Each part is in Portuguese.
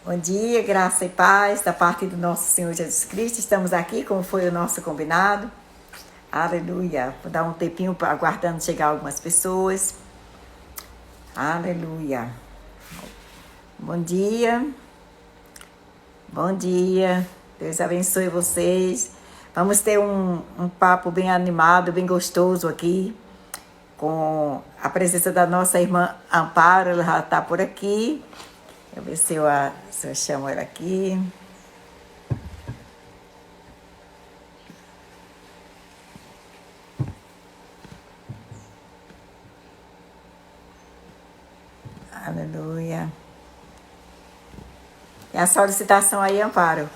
Bom dia, graça e paz da parte do nosso Senhor Jesus Cristo. Estamos aqui, como foi o nosso combinado. Aleluia. Vou dar um tempinho aguardando chegar algumas pessoas. Aleluia. Bom dia. Bom dia. Deus abençoe vocês. Vamos ter um papo bem animado, bem gostoso aqui, com a presença da nossa irmã Amparo. Ela já está por aqui. Eu vou ver se eu chamo ela aqui. Aleluia. E a solicitação aí, Amparo,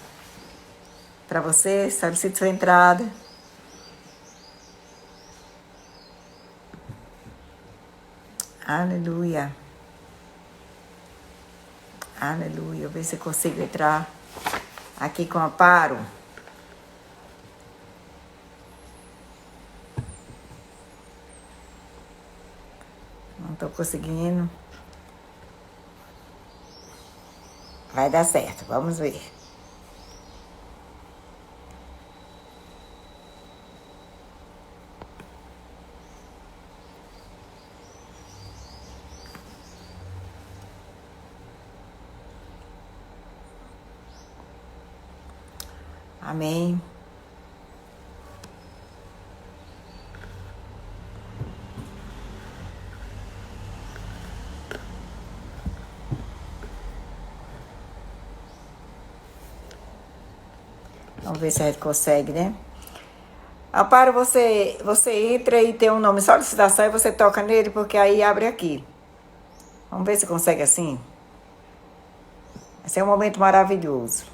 para você, solicito sua entrada. Aleluia. Aleluia. Eu ver se eu consigo entrar aqui com Amparo. Não estou conseguindo. Vai dar certo, vamos ver. Amém. Vamos ver se a gente consegue, né? Amparo, você entra e tem um nome solicitação e você toca nele, porque aí abre aqui. Vamos ver se consegue assim. Esse é um momento maravilhoso.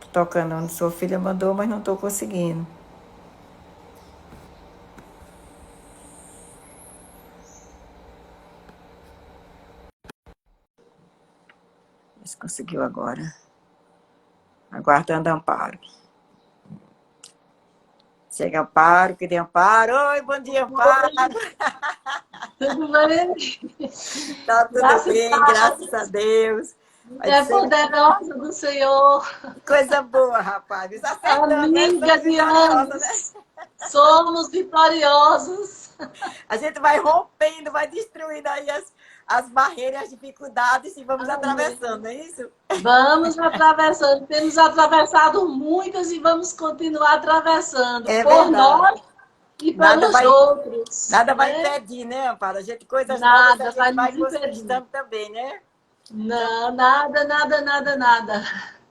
Tô tocando onde sua filha mandou, mas não estou conseguindo. Se conseguiu agora. Aguardando Amparo. Chega Amparo, que tem Amparo. Oi, bom dia, Amparo. Tudo bem? Tá tudo bem, graças a Deus. Vai É ser poderosa do Senhor, coisa boa, rapaz. Acertando, né? amiga Somos de vitoriosas, né? anos, somos vitoriosos. A gente vai rompendo, vai destruindo aí as barreiras, as dificuldades e vamos Amém. atravessando, não é isso? Vamos atravessando, temos atravessado muitas e vamos continuar atravessando É por verdade. nós e Nada pelos vai, outros, nada vai né? impedir, né, Amparo? Coisas novas a Nada vai gente vai nos impedir. conquistando também, né? Então, Não, nada, nada, nada, nada.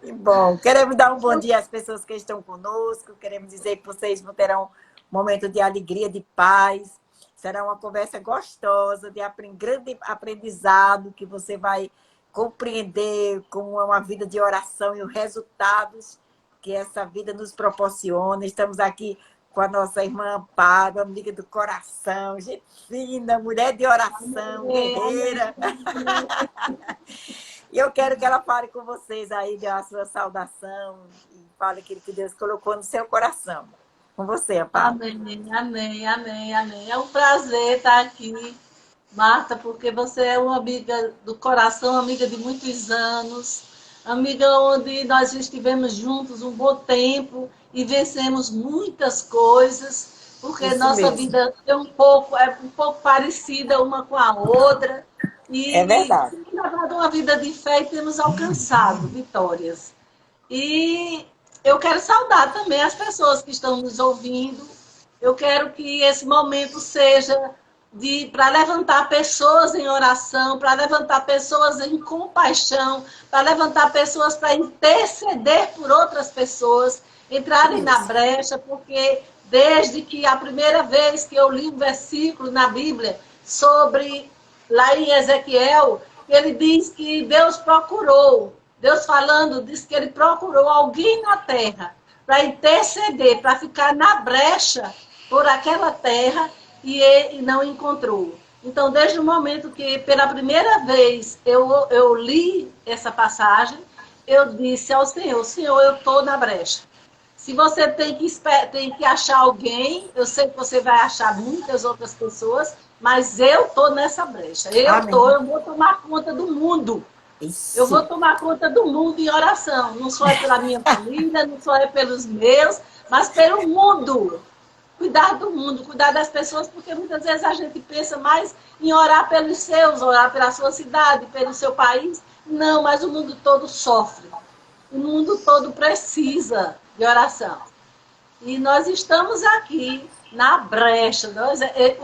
que bom. Queremos dar um bom dia às pessoas que estão conosco. Queremos dizer que vocês terão um momento de alegria, de paz. Será uma conversa gostosa, de grande aprendizado, que você vai compreender como é uma vida de oração e os resultados que essa vida nos proporciona. Estamos aqui com a nossa irmã Amparo, amiga do coração, gente fina, mulher de oração, Amém, guerreira. amém. E eu quero que ela fale com vocês aí, dê a sua saudação e fale aquilo que Deus colocou no seu coração. Com você, Amparo. Amém, amém, amém, amém. É um prazer estar aqui, Marta, porque você é uma amiga do coração, amiga de muitos anos, amiga onde nós estivemos juntos um bom tempo e vencemos muitas coisas, porque Isso nossa mesmo. vida é um pouco parecida uma com a outra É e verdade. temos levado uma vida de fé e temos alcançado vitórias. E eu quero saudar também as pessoas que estão nos ouvindo. Eu quero que esse momento seja para levantar pessoas em oração, para levantar pessoas em compaixão, para levantar pessoas para interceder por outras pessoas, entrarem na Isso. brecha, porque desde que a primeira vez que eu li um versículo na Bíblia sobre lá em Ezequiel, ele diz que Deus falando, diz que ele procurou alguém na terra para interceder, para ficar na brecha por aquela terra e ele não encontrou. Então, desde o momento que, pela primeira vez, eu li essa passagem, eu disse ao Senhor, Senhor, eu estou na brecha. Se você tem que achar alguém, eu sei que você vai achar muitas outras pessoas, mas eu estou nessa brecha. Eu vou tomar conta do mundo. Isso. Eu vou tomar conta do mundo em oração. Não só é pela minha família, não só é pelos meus, mas pelo mundo. Cuidar do mundo, cuidar das pessoas, porque muitas vezes a gente pensa mais em orar pelos seus, orar pela sua cidade, pelo seu país. Não, mas o mundo todo sofre. O mundo todo precisa de oração. E nós estamos aqui na brecha.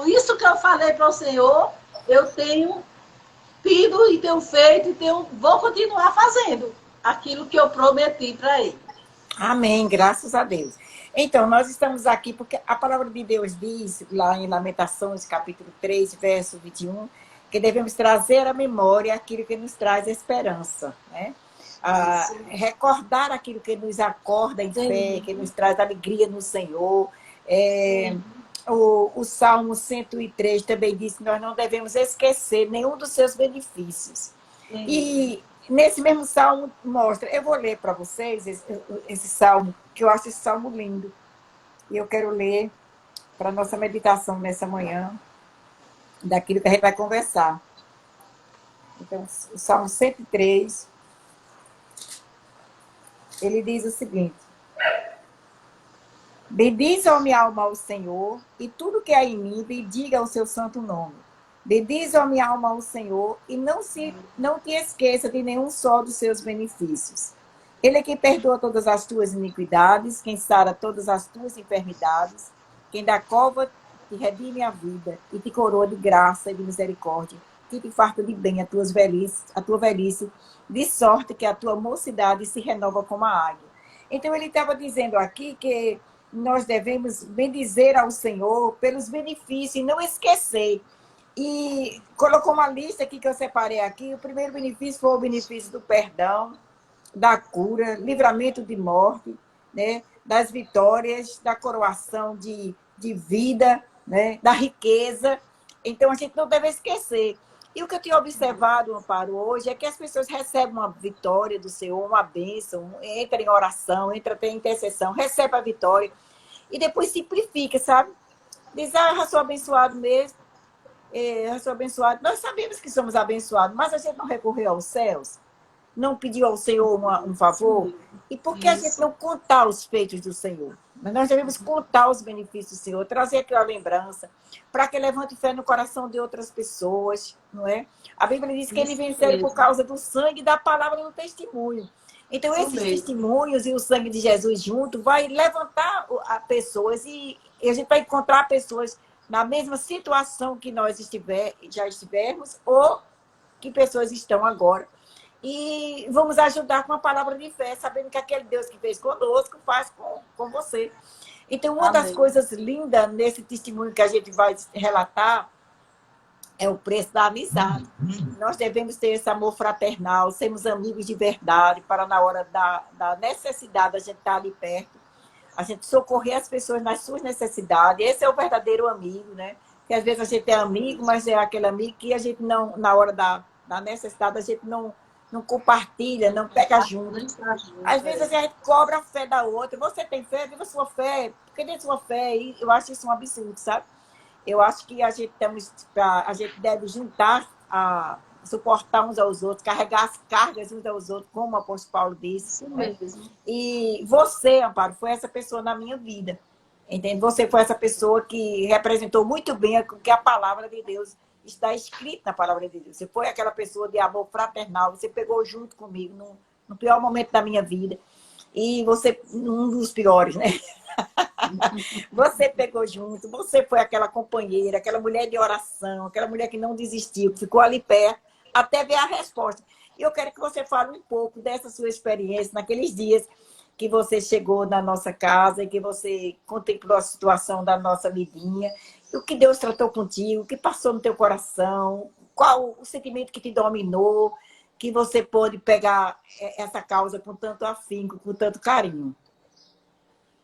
Isso que eu falei para o Senhor, eu tenho tido e tenho feito e vou continuar fazendo aquilo que eu prometi para ele. Amém, graças a Deus. Então, nós estamos aqui porque a palavra de Deus diz, lá em Lamentações, capítulo 3, verso 21, que devemos trazer à memória aquilo que nos traz esperança, né? Recordar aquilo que nos acorda em fé, que nos traz alegria no Senhor. O Salmo 103 também diz que nós não devemos esquecer nenhum dos seus benefícios. E nesse mesmo salmo mostra, eu vou ler para vocês esse salmo, que eu acho esse salmo lindo. E eu quero ler para a nossa meditação nessa manhã, daquilo que a gente vai conversar. Então, o Salmo 103, ele diz o seguinte: bendize a minha alma ao Senhor, e tudo que há em mim, bendiga o seu santo nome. Bendize a minha alma ao Senhor, e não te esqueça de nenhum só dos seus benefícios. Ele é quem perdoa todas as tuas iniquidades, quem sara todas as tuas enfermidades, quem da cova te redime a vida, e te coroa de graça e de misericórdia, que te farta de bem a tua velhice, de sorte que a tua mocidade se renova como a águia. Então, ele estava dizendo aqui que nós devemos bendizer ao Senhor pelos benefícios e não esquecer. E colocou uma lista aqui que eu separei aqui. O primeiro benefício foi o benefício do perdão, da cura, livramento de morte, né? Das vitórias, da coroação de vida, né? Da riqueza. Então, a gente não deve esquecer. E o que eu tenho observado, Amparo, hoje é que as pessoas recebem uma vitória do Senhor, uma bênção, entra em oração, entra em intercessão, recebe a vitória e depois simplifica, sabe? Diz, eu já sou abençoado mesmo, eu sou abençoado. Nós sabemos que somos abençoados, mas a gente não recorreu aos céus, não pediu ao Senhor um favor. E por que a gente não contar os feitos do Senhor? Mas nós devemos contar os benefícios do Senhor, trazer aquela lembrança, para que levante fé no coração de outras pessoas, não é? A Bíblia diz que ele venceu por causa do sangue e da palavra do testemunho. Então, esses testemunhos e o sangue de Jesus junto vai levantar pessoas e a gente vai encontrar pessoas na mesma situação que nós já estivermos ou que pessoas estão agora. E vamos ajudar com a palavra de fé, sabendo que aquele Deus que fez conosco faz com você. Então, uma das coisas lindas nesse testemunho que a gente vai relatar é o preço da amizade. Nós devemos ter esse amor fraternal, sermos amigos de verdade, para na hora da necessidade a gente estar ali perto, a gente socorrer as pessoas nas suas necessidades. Esse é o verdadeiro amigo, né? Que às vezes a gente é amigo, mas é aquele amigo que a gente não, na hora da necessidade, a gente não compartilha, não pega junto. Às vezes a gente cobra a fé da outra. Você tem fé? Viva a sua fé. Porque tem sua fé. E eu acho isso um absurdo, sabe? Eu acho que a gente deve juntar, suportar uns aos outros, carregar as cargas uns aos outros, como o apóstolo Paulo disse. Né? E você, Amparo, foi essa pessoa na minha vida. Entende? Você foi essa pessoa que representou muito bem o que a palavra de Deus está escrito na palavra de Deus. Você foi aquela pessoa de amor fraternal, você pegou junto comigo no pior momento da minha vida. E você, um dos piores, né? Você pegou junto, você foi aquela companheira, aquela mulher de oração, aquela mulher que não desistiu, que ficou ali perto, até ver a resposta. E eu quero que você fale um pouco dessa sua experiência naqueles dias que você chegou na nossa casa e que você contemplou a situação da nossa amiguinha. O que Deus tratou contigo, o que passou no teu coração, qual o sentimento que te dominou, que você pôde pegar essa causa com tanto afinco, com tanto carinho.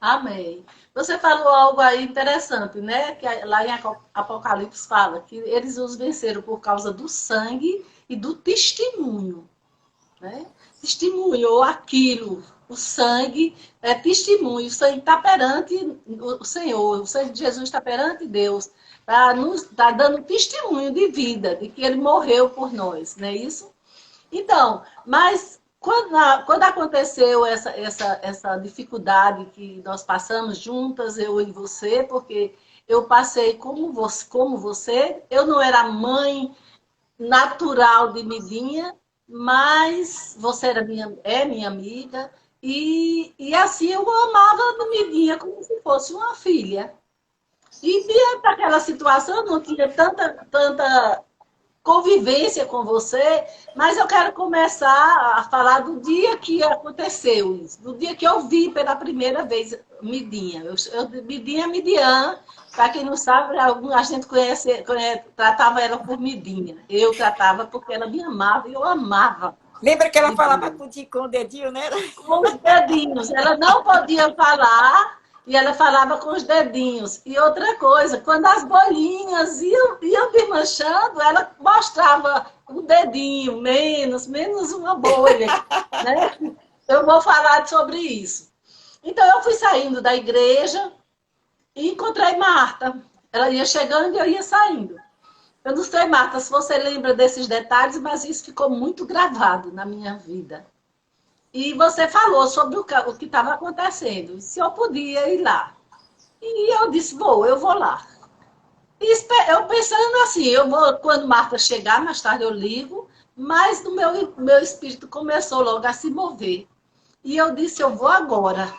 Amém. Você falou algo aí interessante, né? Que lá em Apocalipse fala que eles os venceram por causa do sangue e do testemunho. Né? Testemunho, ou aquilo. O sangue é testemunho. O sangue está perante o Senhor. O sangue de Jesus está perante Deus. tá dando testemunho de vida, de que ele morreu por nós, não é isso? Então, mas quando aconteceu essa dificuldade que nós passamos juntas, eu e você, porque eu passei como você, eu não era mãe natural de Midinha, mas você é minha amiga, e assim eu amava a Midinha como se fosse uma filha. E diante daquela situação, eu não tinha tanta convivência com você, mas eu quero começar a falar do dia que aconteceu isso, do dia que eu vi pela primeira vez Midinha. Midinha é Midian, para quem não sabe, a gente tratava ela por Midinha. Eu tratava porque ela me amava e eu amava. Lembra que ela Midinha. falava contigo com o dedinho, né? Com os dedinhos. Ela não podia falar e ela falava com os dedinhos. E outra coisa, quando as bolinhas iam desmanchando, ela mostrava o dedinho, menos uma bolha. Né? Eu vou falar sobre isso. Então, eu fui saindo da igreja e encontrei Marta. Ela ia chegando e eu ia saindo. Eu não sei, Marta, se você lembra desses detalhes, mas isso ficou muito gravado na minha vida. E você falou sobre o que estava acontecendo, se eu podia ir lá. E eu disse, eu vou lá. E eu pensando assim, eu vou, quando Marta chegar, mais tarde eu ligo, mas o meu espírito começou logo a se mover. E eu disse, eu vou agora.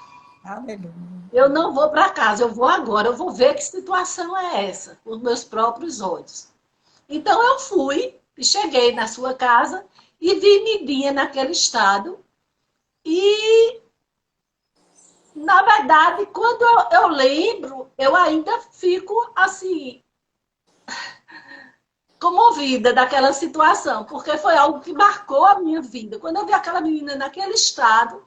Aleluia. Eu não vou para casa, eu vou agora, eu vou ver que situação é essa, com os meus próprios olhos. Então eu fui, e cheguei na sua casa e vi Midinha naquele estado. E, na verdade, quando eu lembro, eu ainda fico assim, comovida daquela situação, porque foi algo que marcou a minha vida. Quando eu vi aquela menina naquele estado,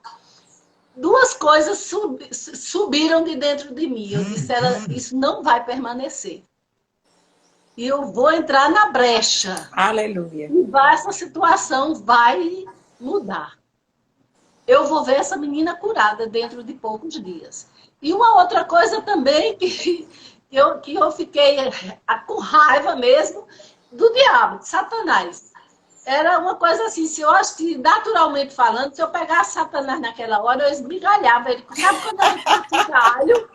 duas coisas subiram de dentro de mim. Eu disse, isso não vai permanecer. E eu vou entrar na brecha. Aleluia. E essa situação vai mudar. Eu vou ver essa menina curada dentro de poucos dias. E uma outra coisa também que eu fiquei com raiva mesmo do diabo, de Satanás. Era uma coisa assim, se eu acho que naturalmente falando, se eu pegasse Satanás naquela hora, eu esmigalhava ele. Sabe quando a gente esmigalho?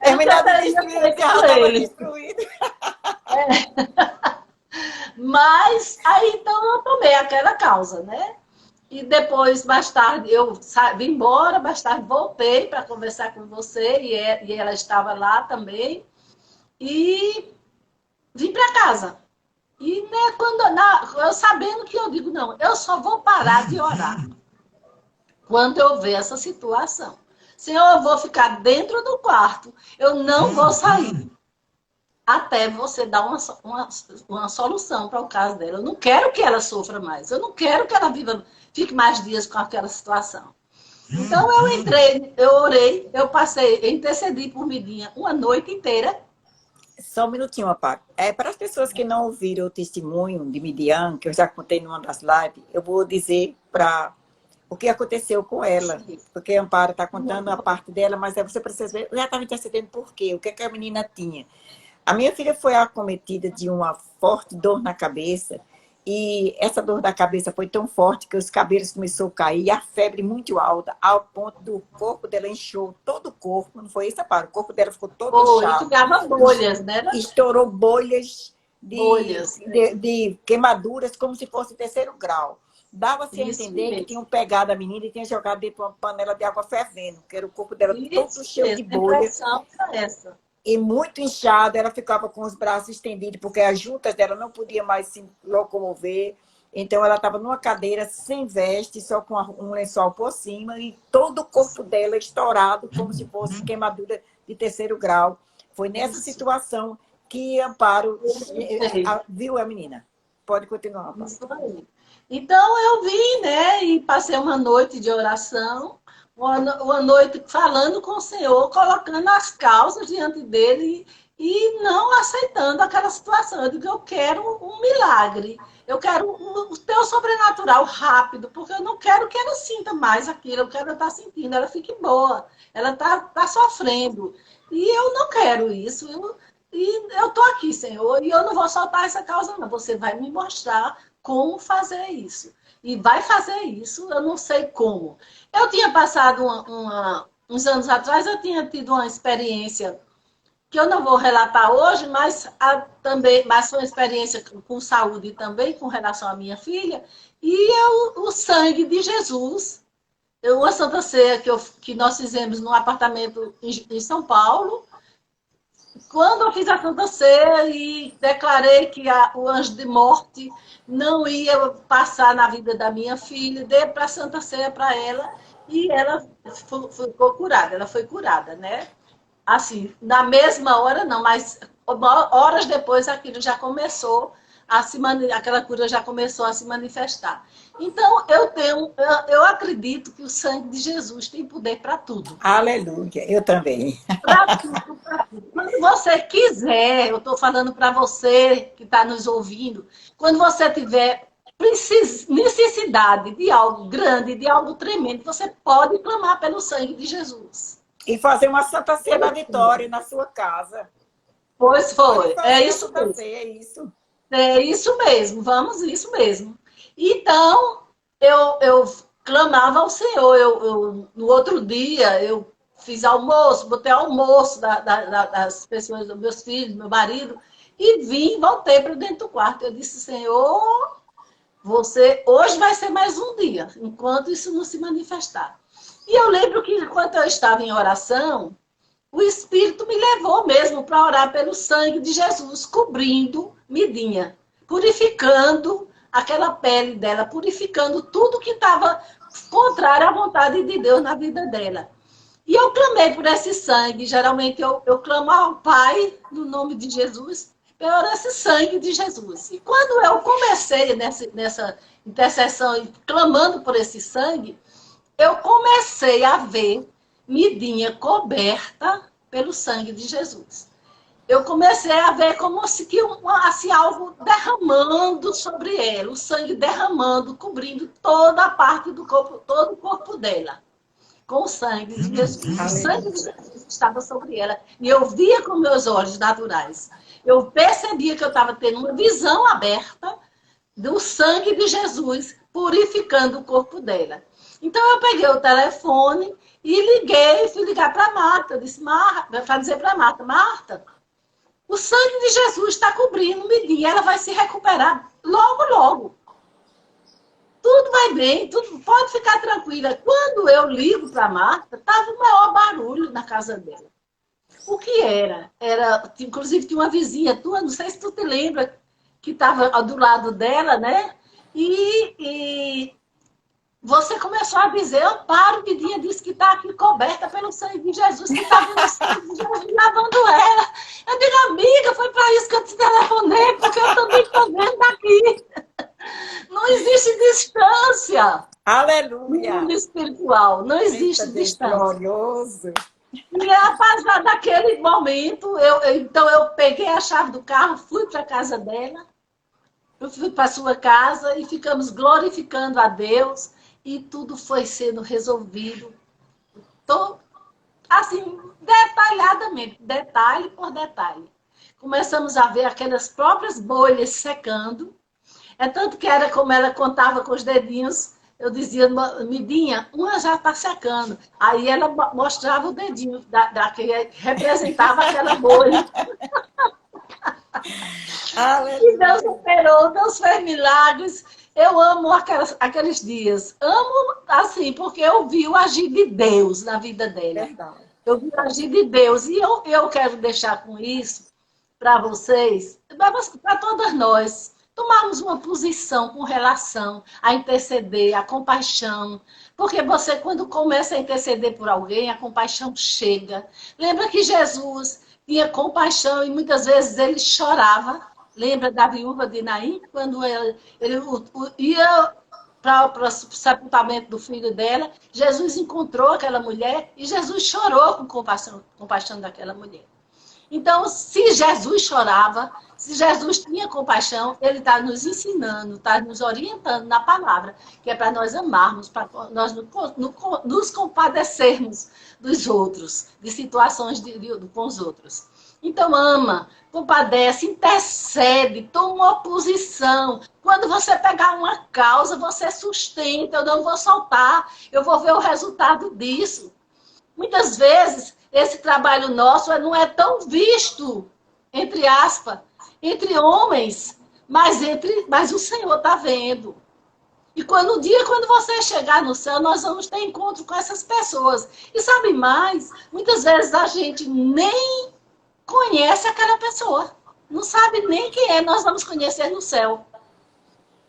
Terminado de destruir, o carro estava destruído. Mas aí então eu tomei aquela causa, né? E depois, mais tarde, eu vim embora, mais tarde voltei para conversar com você, e ela estava lá também. E vim para casa. E né, eu sabendo que eu digo, não, eu só vou parar de orar quando eu ver essa situação. Senhor, eu vou ficar dentro do quarto, eu não vou sair. Até você dar uma solução para o caso dela. Eu não quero que ela sofra mais. Eu não quero que ela fique mais dias com aquela situação. Então eu entrei, eu orei, eu intercedi por Midinha uma noite inteira. Só um minutinho, Amparo. Para as pessoas que não ouviram o testemunho de Midian, que eu já contei numa das lives, eu vou dizer para o que aconteceu com ela. Porque a Amparo está contando a parte dela, mas você precisa ver, eu já estava intercedendo por quê? O que a menina tinha? A minha filha foi acometida de uma forte dor na cabeça, e essa dor da cabeça foi tão forte que os cabelos começaram a cair, e a febre muito alta, ao ponto do corpo dela inchou, todo o corpo, não foi isso, Amparo? O corpo dela ficou todo inchado. E ficava bolhas, né? Estourou bolhas de queimaduras, como se fosse terceiro grau. Dava-se a entender que tinham pegado a menina e tinham jogado dentro de uma panela de água fervendo, que era o corpo dela todo cheio de bolhas. E muito inchada, ela ficava com os braços estendidos, porque as juntas dela não podiam mais se locomover. Então, ela estava numa cadeira sem veste, só com um lençol por cima, e todo o corpo dela estourado, como se fosse queimadura de terceiro grau. Foi nessa situação que Amparo viu a menina. Pode continuar, Amparo. Então, eu vim, né, e passei uma noite de oração, uma noite falando com o Senhor, colocando as causas diante dele e não aceitando aquela situação. Eu digo, eu quero um milagre, eu quero o teu sobrenatural rápido, porque eu não quero que ela sinta mais aquilo, eu quero ela estar sentindo, ela fique boa, ela está sofrendo. E eu não quero isso. E eu estou aqui, Senhor, e eu não vou soltar essa causa, não. Você vai me mostrar como fazer isso. E vai fazer isso, eu não sei como. Eu tinha passado uns anos atrás, eu tinha tido uma experiência que eu não vou relatar hoje, mas foi uma experiência com saúde também, com relação à minha filha, e o sangue de Jesus. Uma Santa Ceia que nós fizemos num apartamento em São Paulo. Quando eu fiz a Santa Ceia e declarei que o anjo de morte não ia passar na vida da minha filha, dei para a Santa Ceia para ela e ela ficou curada. Ela foi curada, né? Assim, na mesma hora não, mas horas depois aquilo já começou aquela cura já começou a se manifestar. Então, eu acredito que o sangue de Jesus tem poder para tudo. Aleluia, eu também. Para tudo, para tudo. Quando você quiser, eu estou falando para você que está nos ouvindo, quando você tiver necessidade de algo grande, de algo tremendo, você pode clamar pelo sangue de Jesus. E fazer uma Santa Ceia da Vitória na sua casa. Pois foi, é isso mesmo. Ceia, é isso. É isso mesmo, isso mesmo. Então, eu clamava ao Senhor. No outro dia, eu fiz almoço, botei almoço das pessoas, dos meus filhos, do meu marido, e voltei para dentro do quarto. Eu disse, Senhor, hoje vai ser mais um dia, enquanto isso não se manifestar. E eu lembro que, enquanto eu estava em oração, o Espírito me levou mesmo para orar pelo sangue de Jesus, cobrindo Midinha, purificando aquela pele dela, purificando tudo que estava contrário à vontade de Deus na vida dela. E eu clamei por esse sangue. Geralmente eu clamo ao Pai, no nome de Jesus, por esse sangue de Jesus. E quando eu comecei nessa intercessão e clamando por esse sangue, eu comecei a ver Midinha coberta pelo sangue de Jesus. Eu comecei a ver como se assim, algo derramando sobre ela, o sangue derramando, cobrindo toda a parte do corpo, todo o corpo dela, com o sangue de Jesus. O sangue de Jesus estava sobre ela. E eu via com meus olhos naturais. Eu percebia que eu estava tendo uma visão aberta do sangue de Jesus purificando o corpo dela. Então eu peguei o telefone e fui ligar para a Marta. Eu disse, Marta, para dizer para a Marta, Marta, o sangue de Jesus está cobrindo Midinha, ela vai se recuperar logo, logo. Tudo vai bem, tudo, pode ficar tranquila. Quando eu ligo para a Marta, estava o maior barulho na casa dela. O que era? Inclusive, tinha uma vizinha tua, não sei se tu te lembra, que estava do lado dela, né? E você começou a dizer, eu paro, Midinha disse que está aqui coberta pelo sangue de Jesus, que está vendo o sangue de Jesus lavando ela. Eu digo, amiga, foi para isso que eu te telefonei, porque eu também estou vendo daqui. Não existe distância. Aleluia. No mundo espiritual, não existe distância. Glorioso. E apesar daquele momento, então eu peguei a chave do carro, fui para a casa dela, eu fui para a sua casa e ficamos glorificando a Deus. E tudo foi sendo resolvido, assim, detalhadamente, detalhe por detalhe. Começamos a ver aquelas próprias bolhas secando. É tanto que era como ela contava com os dedinhos, eu dizia, Midinha, uma já está secando. Aí ela mostrava o dedinho que representava aquela bolha. E Deus operou, Deus fez milagres. Eu amo aqueles dias. Amo, assim, porque eu vi o agir de Deus na vida dela. Verdade. Eu vi o agir de Deus. E eu quero deixar com isso para vocês, para todas nós, tomarmos uma posição com relação a interceder, a compaixão. Porque você, quando começa a interceder por alguém, a compaixão chega. Lembra que Jesus tinha compaixão e muitas vezes ele chorava. Lembra da viúva de Naim? Quando ele ia para o sepultamento do filho dela, Jesus encontrou aquela mulher e Jesus chorou com compaixão daquela mulher. Então, se Jesus chorava, Se Jesus tinha compaixão, ele está nos ensinando, está nos orientando na palavra, que é para nós amarmos, para nós nos compadecermos dos outros, de situações com os outros. Então, ama, compadece, intercede, toma uma posição. Quando você pegar uma causa, você sustenta, eu não vou soltar, eu vou ver o resultado disso. Muitas vezes, esse trabalho nosso não é tão visto, entre aspas, entre homens, mas o Senhor está vendo. E quando você chegar no céu, nós vamos ter encontro com essas pessoas. E sabe mais? Muitas vezes a gente nem conhece aquela pessoa. Não sabe nem quem é, nós vamos conhecer no céu.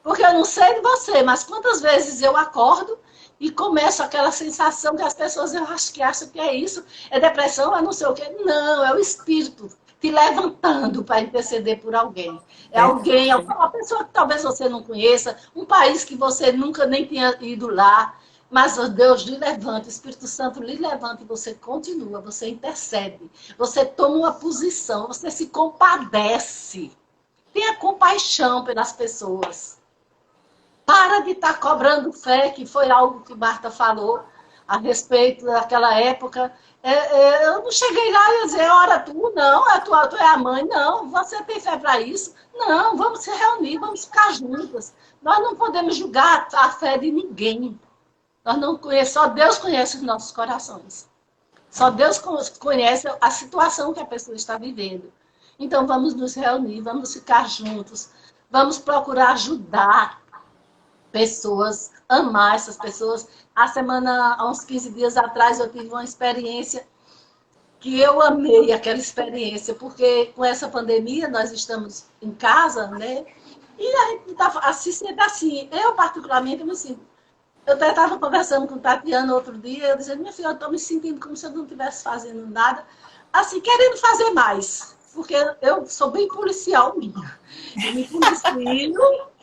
Porque eu não sei de você, mas quantas vezes eu acordo e começo aquela sensação que as pessoas eu acho que acham que é isso, é depressão, é não sei o quê. Não, é o espírito te levantando para interceder por alguém. É alguém, uma pessoa que talvez você não conheça, um país que você nunca nem tenha ido lá, mas Deus lhe levanta, o Espírito Santo lhe levanta e você continua, você intercede, você toma uma posição, você se compadece. Tenha compaixão pelas pessoas. Para de estar cobrando fé, que foi algo que Marta falou a respeito daquela época. Eu não cheguei lá e ia dizer, ora, tu não, tu é a mãe, não, você tem fé para isso? Não, vamos se reunir, vamos ficar juntas. Nós não podemos julgar a fé de ninguém. Nós não conhecemos, só Deus conhece os nossos corações. Só Deus conhece a situação que a pessoa está vivendo. Então vamos nos reunir, vamos ficar juntos, vamos procurar ajudar pessoas, amar essas pessoas. Há uns 15 dias atrás, eu tive uma experiência que eu amei aquela experiência, porque com essa pandemia nós estamos em casa, né? E a gente está se sente assim. Eu, particularmente, me sinto. Eu até estava conversando com Tatiana outro dia, eu dizendo, minha filha, eu estou me sentindo como se eu não estivesse fazendo nada, assim, querendo fazer mais, porque eu sou bem policial minha. Eu me policio,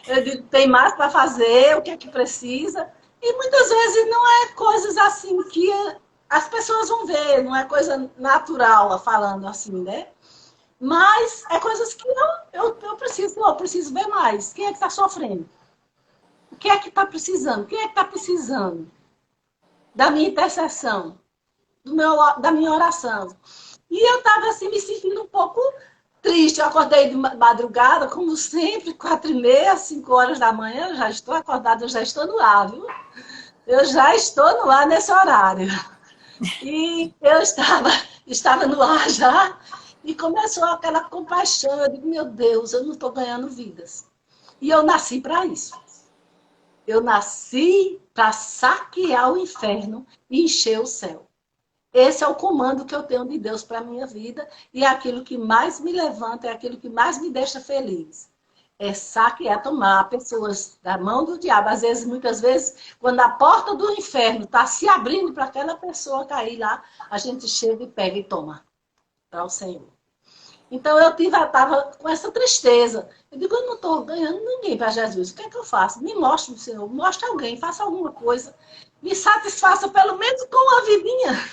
eu digo, tem mais para fazer, o que é que precisa, e muitas vezes não é coisas assim que as pessoas vão ver, não é coisa natural falando assim, né? Mas é coisas que eu preciso ver mais. Quem é que está sofrendo? O que é que está precisando? Quem é que está precisando da minha intercessão, da minha oração? E eu estava assim, me sentindo um pouco triste. Eu acordei de madrugada, como sempre, 4h30, 5 horas da manhã. Eu já estou acordada, eu já estou no ar, viu? Eu já estou no ar nesse horário. E eu estava no ar já, e começou aquela compaixão. Eu digo, meu Deus, eu não estou ganhando vidas. E eu nasci para isso. Eu nasci para saquear o inferno e encher o céu. Esse é o comando que eu tenho de Deus para a minha vida e é aquilo que mais me levanta, é aquilo que mais me deixa feliz. É saquear, tomar pessoas da mão do diabo. Às vezes, muitas vezes, quando a porta do inferno está se abrindo para aquela pessoa cair lá, a gente chega e pega e toma para o Senhor. Então, eu estava com essa tristeza. Eu digo, eu não estou ganhando ninguém para Jesus. O que é que eu faço? Me mostre o Senhor, mostre alguém, faça alguma coisa. Me satisfaça pelo menos com uma vidinha.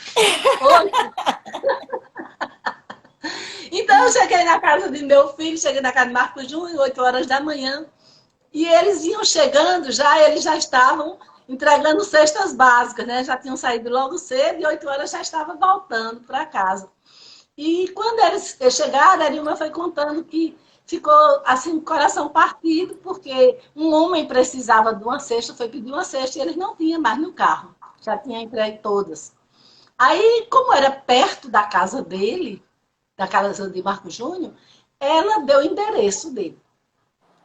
Então, eu cheguei na casa de meu filho, cheguei na casa de Marcos Júnior, 8 horas da manhã. E eles iam chegando eles já estavam entregando cestas básicas, né? Já tinham saído logo cedo e 8 horas já estavam voltando para casa. E quando eles chegaram, a Nilma foi contando que ficou assim, o coração partido, porque um homem precisava de uma cesta, foi pedir uma cesta e eles não tinham mais no carro. Já tinha entregue todas. Aí, como era perto da casa dele, da casa de Marco Júnior, ela deu o endereço dele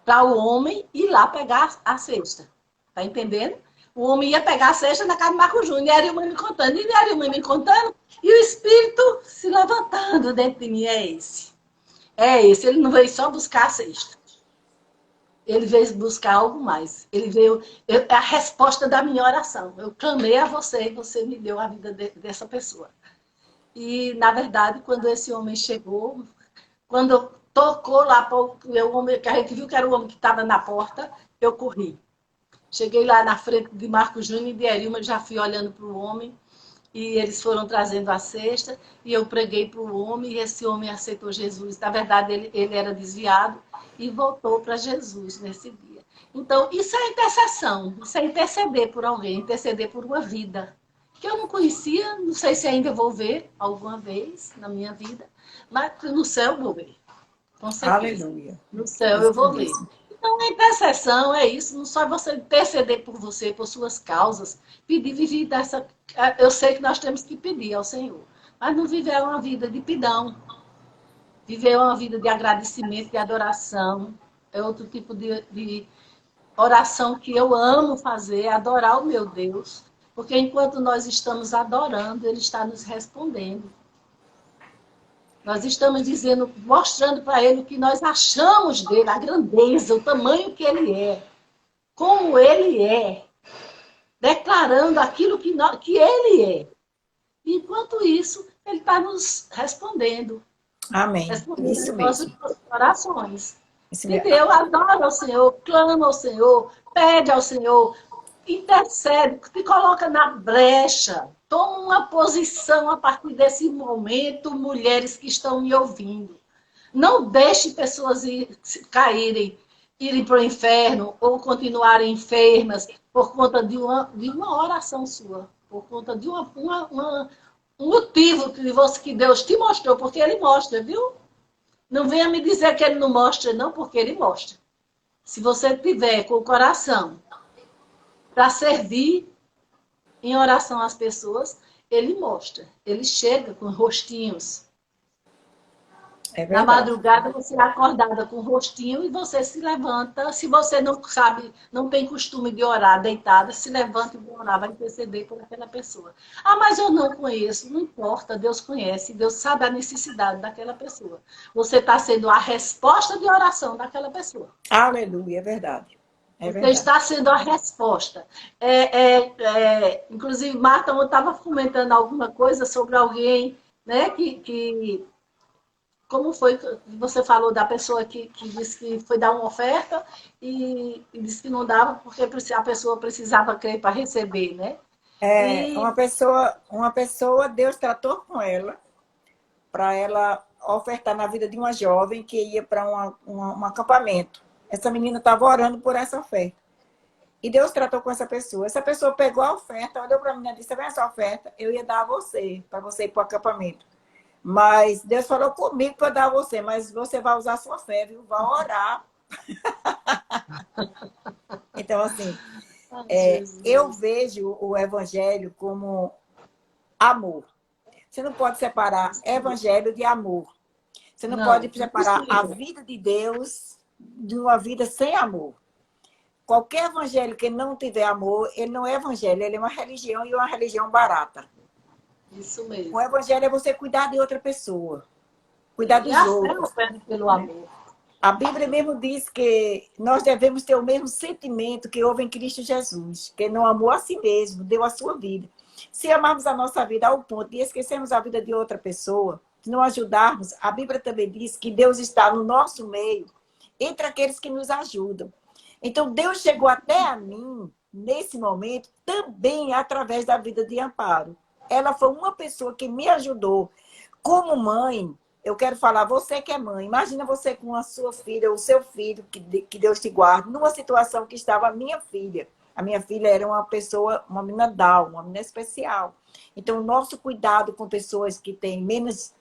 para o homem ir lá pegar a cesta. Tá entendendo? O homem ia pegar a cesta na casa de Marco Júnior, e a Nilma me contando, e a Nilma me contando, e o espírito se levantando dentro de mim. É esse. É esse. Ele não veio só buscar a cesta. Ele veio buscar algo mais. Ele veio... É a resposta da minha oração. Eu clamei a você e você me deu a vida dessa pessoa. E, na verdade, quando esse homem chegou, quando tocou lá para o homem, que a gente viu que era o homem que estava na porta, eu corri. Cheguei lá na frente de Marco Júnior e de Erilma, já fui olhando para o homem. e eles foram trazendo a cesta, e eu preguei para o homem, e esse homem aceitou Jesus. Na verdade, ele era desviado e voltou para Jesus nesse dia. Então, isso é intercessão, isso é interceder por alguém, interceder por uma vida que eu não conhecia, não sei se ainda vou ver alguma vez na minha vida, mas no céu eu vou ver, com certeza. Aleluia. No céu eu Isso vou ver. mesmo. Então, a intercessão é isso, não só é você interceder por você, por suas causas, pedir, viver dessa. Eu sei que nós temos que pedir ao Senhor, mas não viver uma vida de pidão, viver uma vida de agradecimento, de adoração. É outro tipo de oração que eu amo fazer, adorar o meu Deus, porque enquanto nós estamos adorando, Ele está nos respondendo. Nós estamos dizendo, mostrando para Ele o que nós achamos dele, a grandeza, o tamanho que Ele é, como Ele é, declarando aquilo que Ele é. Enquanto isso, Ele está nos respondendo, Amém. respondendo Isso as nossas mesmo. orações. Isso mesmo. Entendeu? Adora ao Senhor, clama ao Senhor, pede ao Senhor, intercede, te coloca na brecha. Toma uma posição a partir desse momento, mulheres que estão me ouvindo. Não deixe pessoas caírem, irem para o inferno ou continuarem enfermas por conta de uma oração sua, por conta de um motivo que Deus te mostrou, porque Ele mostra, viu? Não venha me dizer que Ele não mostra, não, porque Ele mostra. Se você tiver com o coração para servir em oração às pessoas, Ele mostra. Ele chega com rostinhos. É Na verdade. madrugada você é acordada com o rostinho e você se levanta. Se você não sabe, não tem costume de orar deitada, se levanta e vai orar, vai interceder por aquela pessoa. Ah, mas eu não conheço. Não importa, Deus conhece, Deus sabe a necessidade daquela pessoa. Você está sendo a resposta de oração daquela pessoa. Aleluia, é verdade. É Você verdade. está sendo a resposta. Inclusive, Marta, eu estava comentando alguma coisa sobre alguém, né, como foi que você falou da pessoa que disse que foi dar uma oferta e disse que não dava porque a pessoa precisava crer para receber, né? É, E uma pessoa, Deus tratou com ela para ela ofertar na vida de uma jovem que ia para um acampamento. Essa menina estava orando por essa oferta. E Deus tratou com essa pessoa. Essa pessoa pegou a oferta, olhou para mim e disse: vem essa oferta, eu ia dar a você, para você ir para o acampamento. Mas Deus falou comigo para dar a você, mas você vai usar a sua fé, viu? Vai orar. Então, assim, eu Jesus, vejo o evangelho como amor. Você não pode separar evangelho de amor. Você não pode não, separar a impossível. vida de Deus de uma vida sem amor. Qualquer evangelho que não tiver amor, ele não é evangelho, ele é uma religião e uma religião barata. Isso O mesmo. evangelho é você cuidar de outra pessoa, cuidar E dos a fé outros, opera pelo né? amor. A Bíblia mesmo diz que nós devemos ter o mesmo sentimento que houve em Cristo Jesus, que não amou a si mesmo, deu a sua vida. Se amarmos a nossa vida ao ponto de esquecermos a vida de outra pessoa, de não ajudarmos, a Bíblia também diz que Deus está no nosso meio, entre aqueles que nos ajudam. Então, Deus chegou até a mim, nesse momento, também através da vida de Amparo. Ela foi uma pessoa que me ajudou. Como mãe, eu quero falar, você que é mãe, imagina você com a sua filha, o seu filho, que Deus te guarde, numa situação que estava a minha filha. A minha filha era uma pessoa, uma menina Down, uma menina especial. Então, o nosso cuidado com pessoas que têm menos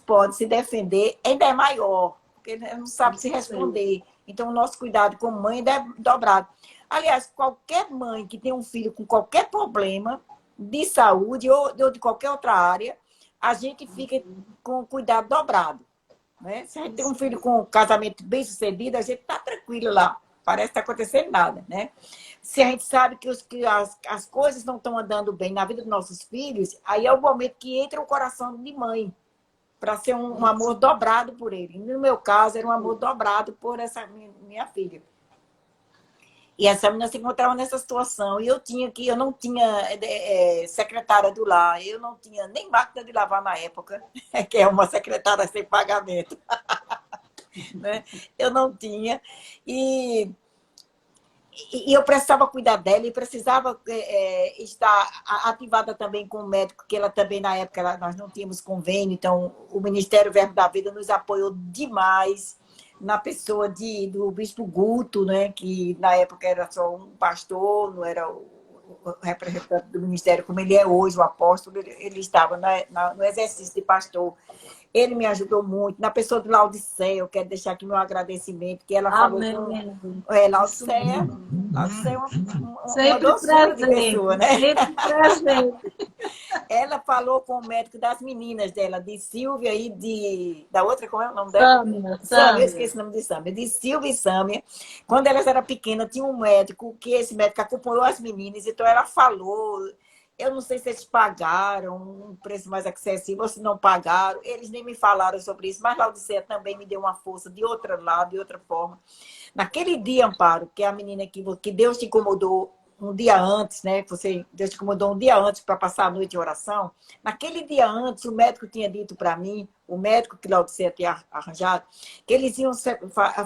pode se defender ainda é maior, porque não sabe se Isso mesmo. responder. Então, o nosso cuidado como mãe é dobrado. Aliás, qualquer mãe que tem um filho com qualquer problema de saúde ou de qualquer outra área, a gente fica com cuidado dobrado. Né? Se a gente tem um Isso filho mesmo. com um casamento bem sucedido, a gente está tranquilo lá. Parece que está acontecendo nada. Né? Se a gente sabe que as coisas não estão andando bem na vida dos nossos filhos, aí é o momento que entra o coração de mãe, para ser um amor dobrado por ele. No meu caso, era um amor dobrado por essa minha filha. E essa menina se encontrava nessa situação. E eu não tinha secretária do lar, eu não tinha nem máquina de lavar na época, que é uma secretária sem pagamento. Né? Eu não tinha. E E eu precisava cuidar dela e precisava estar ativada também com o médico, que ela também, na época, nós não tínhamos convênio, então o Ministério Verbo da Vida nos apoiou demais na pessoa do Bispo Guto, né, que na época era só um pastor, não era o representante do ministério como ele é hoje, o apóstolo, ele estava no exercício de pastor. Ele me ajudou muito. Na pessoa de Laodiceia, eu quero deixar aqui meu agradecimento, que ela falou Amém. Laodiceia é uma Sempre doçura de presente, pessoa, né? sempre presente. Ela falou com o médico das meninas dela, de Silvia e da outra, como é o nome dela? Sâmia, eu esqueci o nome de Sâmia. De Silvia e Sâmia. Quando elas eram pequenas, tinha um médico, que esse médico acompanhou as meninas, então ela falou. Eu não sei se eles pagaram um preço mais acessível ou se não pagaram. Eles nem me falaram sobre isso, mas Laodiceia também me deu uma força de outro lado, de outra forma. Naquele dia, Amparo, que a menina que Deus te incomodou um dia antes, né? Deus te incomodou um dia antes para passar a noite em oração. Naquele dia antes, o médico tinha dito para mim, o médico que Laodiceia tinha arranjado, que eles iam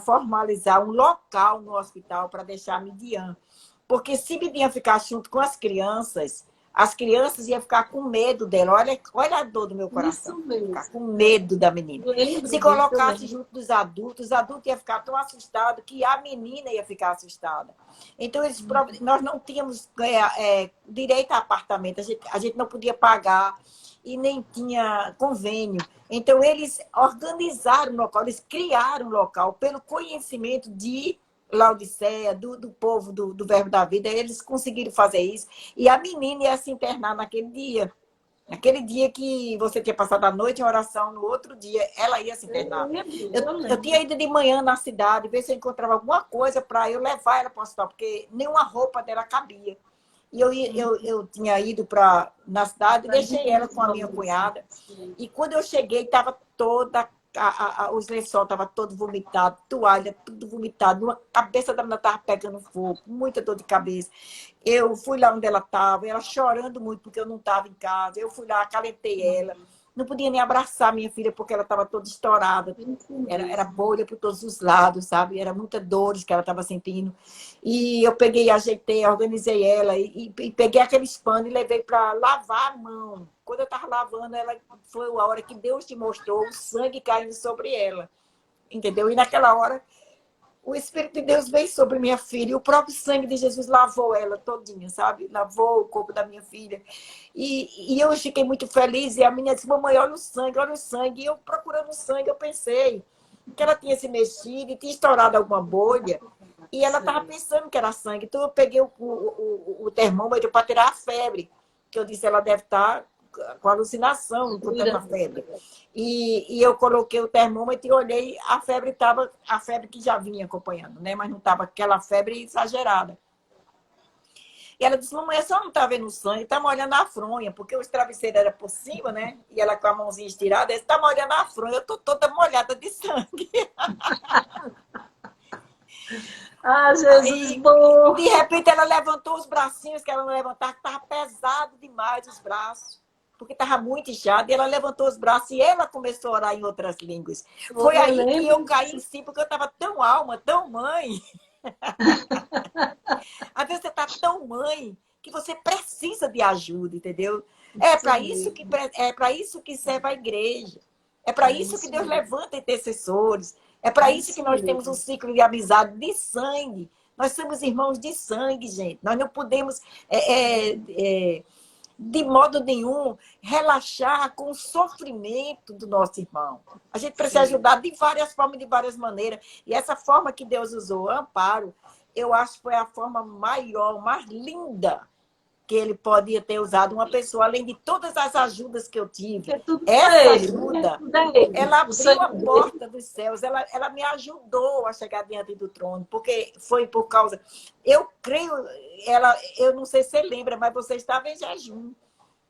formalizar um local no hospital para deixar a Midian. Porque se Midian ficasse junto com as crianças iam ficar com medo dela. Olha a dor do meu coração. Ficar com medo da menina. Se colocasse junto dos adultos, os adultos iam ficar tão assustados que a menina ia ficar assustada. Então, nós não tínhamos direito a apartamento, a gente não podia pagar e nem tinha convênio. Então, eles organizaram o local, eles criaram o local pelo conhecimento de Laodiceia, do povo do Verbo da Vida, eles conseguiram fazer isso. E a menina ia se internar naquele dia. Naquele dia que você tinha passado a noite em oração, no outro dia ela ia se internar. Eu tinha ido de manhã na cidade, ver se eu encontrava alguma coisa para eu levar ela para o hospital, porque nenhuma roupa dela cabia. E eu tinha ido na cidade e deixei ela com a minha cunhada. E quando eu cheguei, estava toda os lençóis estavam todos vomitados, toalha, tudo vomitado, a cabeça da menina estava pegando fogo, muita dor de cabeça. Eu fui lá onde ela estava, ela chorando muito porque eu não estava em casa. Eu fui lá, acalentei ela. Não podia nem abraçar minha filha porque ela estava toda estourada. Era bolha por todos os lados, sabe? Era muita dores que ela estava sentindo. E eu peguei, ajeitei, organizei ela e peguei aqueles panos e levei para lavar a mão. Quando eu estava lavando, foi a hora que Deus te mostrou o sangue caindo sobre ela. Entendeu? E naquela hora, o Espírito de Deus veio sobre minha filha. E o próprio sangue de Jesus lavou ela todinha, sabe? Lavou o corpo da minha filha. E eu fiquei muito feliz. E a menina disse, mamãe, olha o sangue, olha o sangue. E eu procurando o sangue, eu pensei que ela tinha se mexido e tinha estourado alguma bolha. E ela estava pensando que era sangue. Então eu peguei o termômetro para tirar a febre. Que eu disse, ela deve estar com alucinação, com tanta febre. E eu coloquei o termômetro e olhei, a febre que já vinha acompanhando, né? Mas não estava aquela febre exagerada. E ela disse, mamãe, só não está vendo sangue, está molhando a fronha, porque os travesseiros eram por cima, né? E ela com a mãozinha estirada, está molhando a fronha, eu estou toda molhada de sangue. Ah, Jesus, bom. De repente ela levantou os bracinhos, que ela não levantava, que estava pesado demais os braços, porque estava muito inchado, e ela levantou os braços e ela começou a orar em outras línguas. Foi aí que eu caí em si, porque eu estava tão alma, tão mãe. Às vezes você está tão mãe que você precisa de ajuda, entendeu? É para isso que serve a igreja. É para isso que Deus levanta intercessores. É para isso que nós temos um ciclo de amizade de sangue. Nós somos irmãos de sangue, gente. Nós não podemos, de modo nenhum, relaxar com o sofrimento do nosso irmão. A gente precisa ajudar de várias formas, de várias maneiras. E essa forma que Deus usou, Amparo, eu acho que foi a forma maior, mais linda que ele podia ter usado uma pessoa, além de todas as ajudas que eu tive. Essa ajuda, ela abriu a porta dos céus, ela me ajudou a chegar diante do trono, porque foi por causa... Eu creio, eu não sei se você lembra, mas você estava em jejum.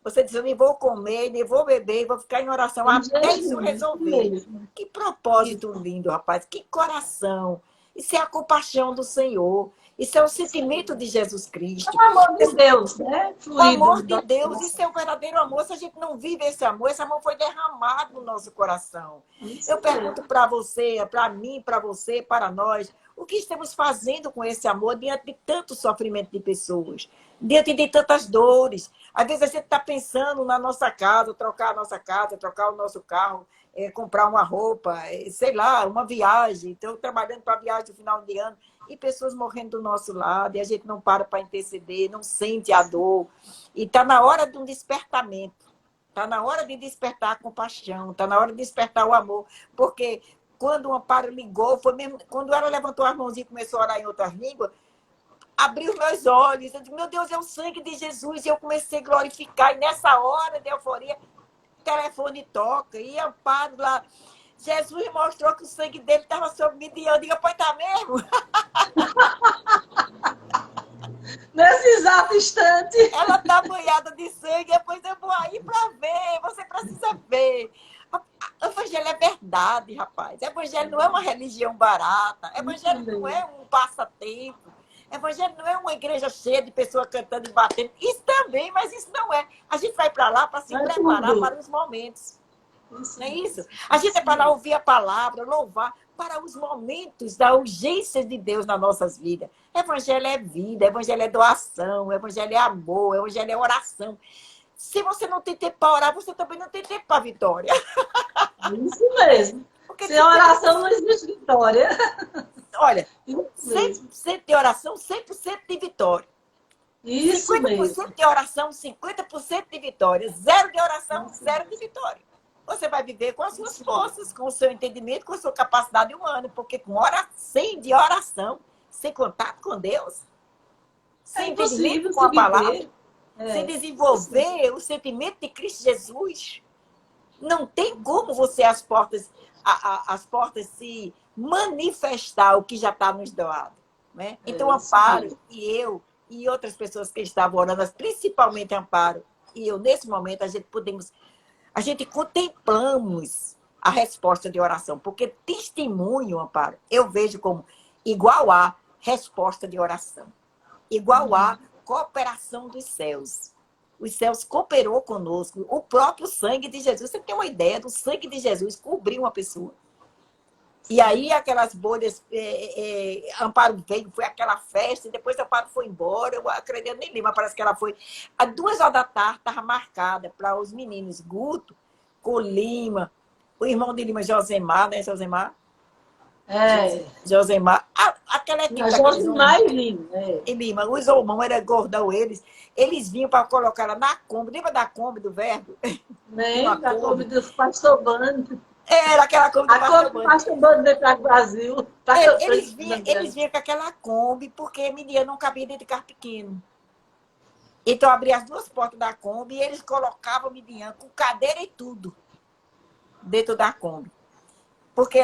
Você disse, eu nem vou comer, nem vou beber, vou ficar em oração até isso resolver. Que propósito lindo, rapaz, que coração. Isso é a compaixão do Senhor. Isso é o sentimento de Jesus Cristo. O amor de Deus, né? O amor de Deus, isso é o verdadeiro amor. Se a gente não vive esse amor foi derramado no nosso coração. Eu pergunto para você, para mim, para você, para nós, O que estamos fazendo com esse amor diante de tanto sofrimento de pessoas, diante de tantas dores? Às vezes a gente está pensando na nossa casa, trocar a nossa casa, trocar o nosso carro, comprar uma roupa, sei lá, uma viagem. Então, trabalhando para a viagem no final de ano, e pessoas morrendo do nosso lado, e a gente não para interceder, não sente a dor. E está na hora de um despertamento. Está na hora de despertar a compaixão, está na hora de despertar o amor. Porque quando o Amparo ligou, foi mesmo, quando ela levantou as mãos e começou a orar em outras línguas, abriu meus olhos. Eu disse, meu Deus, é o sangue de Jesus. E eu comecei a glorificar. E nessa hora de euforia, o telefone toca. E Amparo lá, Jesus mostrou que o sangue dele estava sobre mim. E eu digo, pois tá mesmo? Nesse exato instante. Ela está banhada de sangue, depois eu vou aí para ver. Você precisa ver. O evangelho é verdade, rapaz. O evangelho não é uma religião barata. O evangelho não é um passatempo. O evangelho não é uma igreja cheia de pessoas cantando e batendo. Isso também, mas isso não é. A gente vai para lá para se preparar para os momentos. Não é isso? A gente é para lá ouvir a palavra, louvar, para os momentos da urgência de Deus nas nossas vidas. Evangelho é vida, evangelho é doação, evangelho é amor, evangelho é oração. Se você não tem tempo para orar, você também não tem tempo para a vitória. Isso mesmo. Porque sem oração não existe vitória. Olha, 100% de oração, 100% de vitória. Isso 50% mesmo. de oração, 50% de vitória. 0 de oração, 0 de vitória. Você vai viver com as suas forças, com o seu entendimento, com a sua capacidade humana. Porque com sem de oração, sem contato com Deus, sem entendimento com a palavra, sem desenvolver o sentimento de Cristo Jesus, não tem como você as portas se manifestar o que já está nos doado. Né? Então, Amparo e eu e outras pessoas que estavam orando, principalmente Amparo e eu, nesse momento, a gente contemplamos a resposta de oração, porque testemunho, Amparo, eu vejo como igual a resposta de oração, igual a cooperação dos céus. Os céus cooperou conosco, o próprio sangue de Jesus. Você tem uma ideia do sangue de Jesus cobrir uma pessoa. E aí aquelas bolhas, Amparo veio, foi aquela festa, e depois Amparo foi embora, eu acredito, nem lembro, parece que ela foi. Às 2h da tarde estava marcada para os meninos Guto, com Lima, o irmão de Lima, Josemar, né, Josemar? Josemar. Aquela equipe Josemar e Lima. E Lima, os irmãos eram gordão eles vinham para colocar ela na Kombi. Lembra da Kombi do Verbo? Lembra da Kombi do Pastor Bando. Era aquela Kombi do Pastor Bando. Pastor Bando veio para o Brasil. Eles vinham com aquela Kombi porque menina não cabia dentro de carro pequeno. Então, abria as 2 portas da Kombi e eles colocavam a menina com cadeira e tudo dentro da Kombi. Porque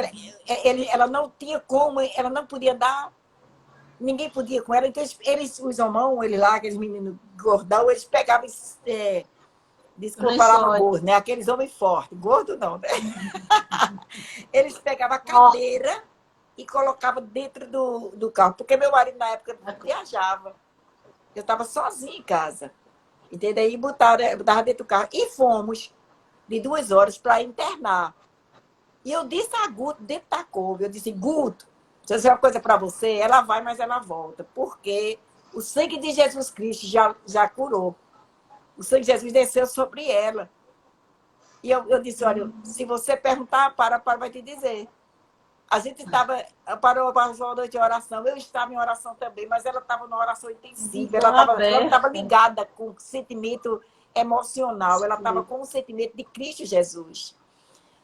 ela não tinha como, ela não podia dar, ninguém podia com ela. Então, os irmãos, lá, aqueles meninos gordão, eles pegavam, desculpa a palavra gordo, né? Aqueles homens fortes, gordo não, né? Eles pegavam a cadeira e colocavam dentro do carro, porque meu marido na época viajava. Eu estava sozinha em casa. Entendeu? Aí botava dentro do carro. E fomos de 2 horas para internar. E eu disse a Guto, dentro da Kombi, eu disse, Guto, deixa eu dizer uma coisa para você, ela vai, mas ela volta. Porque o sangue de Jesus Cristo já curou. O sangue de Jesus desceu sobre ela. E eu disse, olha, se você perguntar, para vai te dizer. A gente parou para a noite de oração. Eu estava em oração também, mas ela estava numa oração intensiva. Ela estava ligada com o sentimento emocional. Ela estava com o sentimento de Cristo Jesus.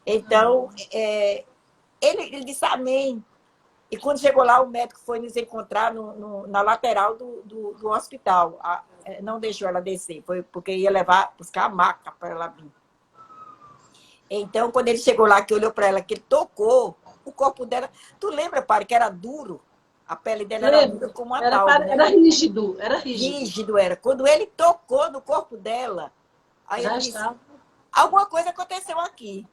Então, ele disse amém. E quando chegou lá, o médico foi nos encontrar na lateral do hospital. Não deixou ela descer, foi porque ia buscar a maca para ela vir. Então, quando ele chegou lá, que olhou para ela, que ele tocou, o corpo dela... Tu lembra, pai, que era duro? A pele dela era dura como uma tábua, né? Era rígido, era rígido. Rígido era. Quando ele tocou no corpo dela, aí eu disse, alguma coisa aconteceu aqui.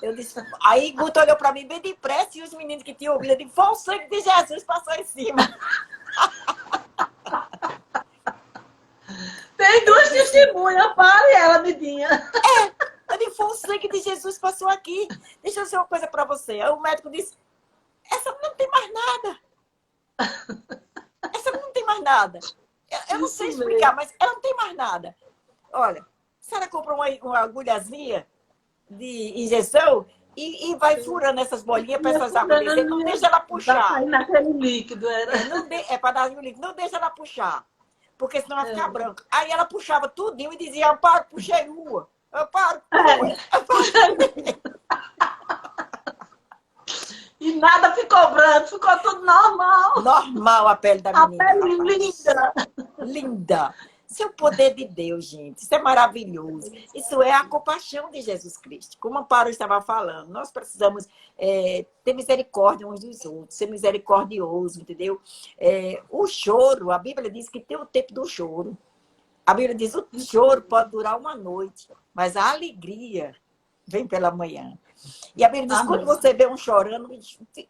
Eu disse, aí Guto olhou para mim bem depressa e os meninos que tinham ouvido, eu disse, foi o sangue de Jesus passou em cima. Tem 2 testemunhas, para e ela, Midinha. Eu disse, foi o sangue de Jesus passou aqui. Deixa eu dizer uma coisa para você. Aí o médico disse, é essa não tem mais nada. Essa não tem mais nada. Eu não sei explicar, mas ela não tem mais nada. Olha, a senhora compra uma agulhazinha de injeção e vai furando essas bolinhas para essas agulhas. Não deixa ela puxar. Vai naquele líquido, era. É para dar o líquido. Não deixa ela puxar, porque senão vai ficar branco. Aí ela puxava tudinho e dizia, Amparo, puxei uma. Amparo, puxei. E nada ficou branco, ficou tudo normal. Normal a pele da menina. A pele linda. Linda. Isso é o poder de Deus, gente. Isso é maravilhoso. Isso é a compaixão de Jesus Cristo. Como o Amparo estava falando, nós precisamos ter misericórdia uns dos outros, ser misericordioso, entendeu? O choro, a Bíblia diz que tem o tempo do choro. A Bíblia diz que o choro pode durar uma noite, mas a alegria vem pela manhã. E a Bíblia diz, quando você vê um chorando,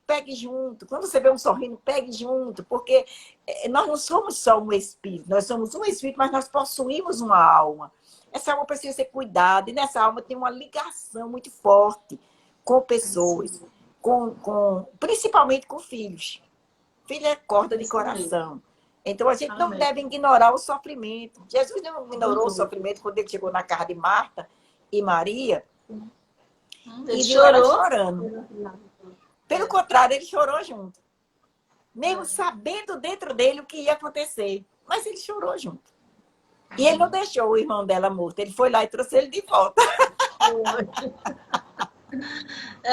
pegue junto. Quando você vê um sorrindo, pegue junto. Porque nós não somos só um espírito. Nós somos um espírito, mas nós possuímos uma alma. Essa alma precisa ser cuidada. E nessa alma tem uma ligação muito forte com pessoas. Principalmente com filhos. Filho é corda de coração. Então a gente não deve ignorar o sofrimento. Jesus não ignorou o sofrimento quando ele chegou na casa de Marta e Maria. Ele chorou chorando. Pelo contrário, ele chorou junto. Mesmo sabendo dentro dele o que ia acontecer. Mas ele chorou junto. E ele não deixou o irmão dela morto. Ele foi lá e trouxe ele de volta.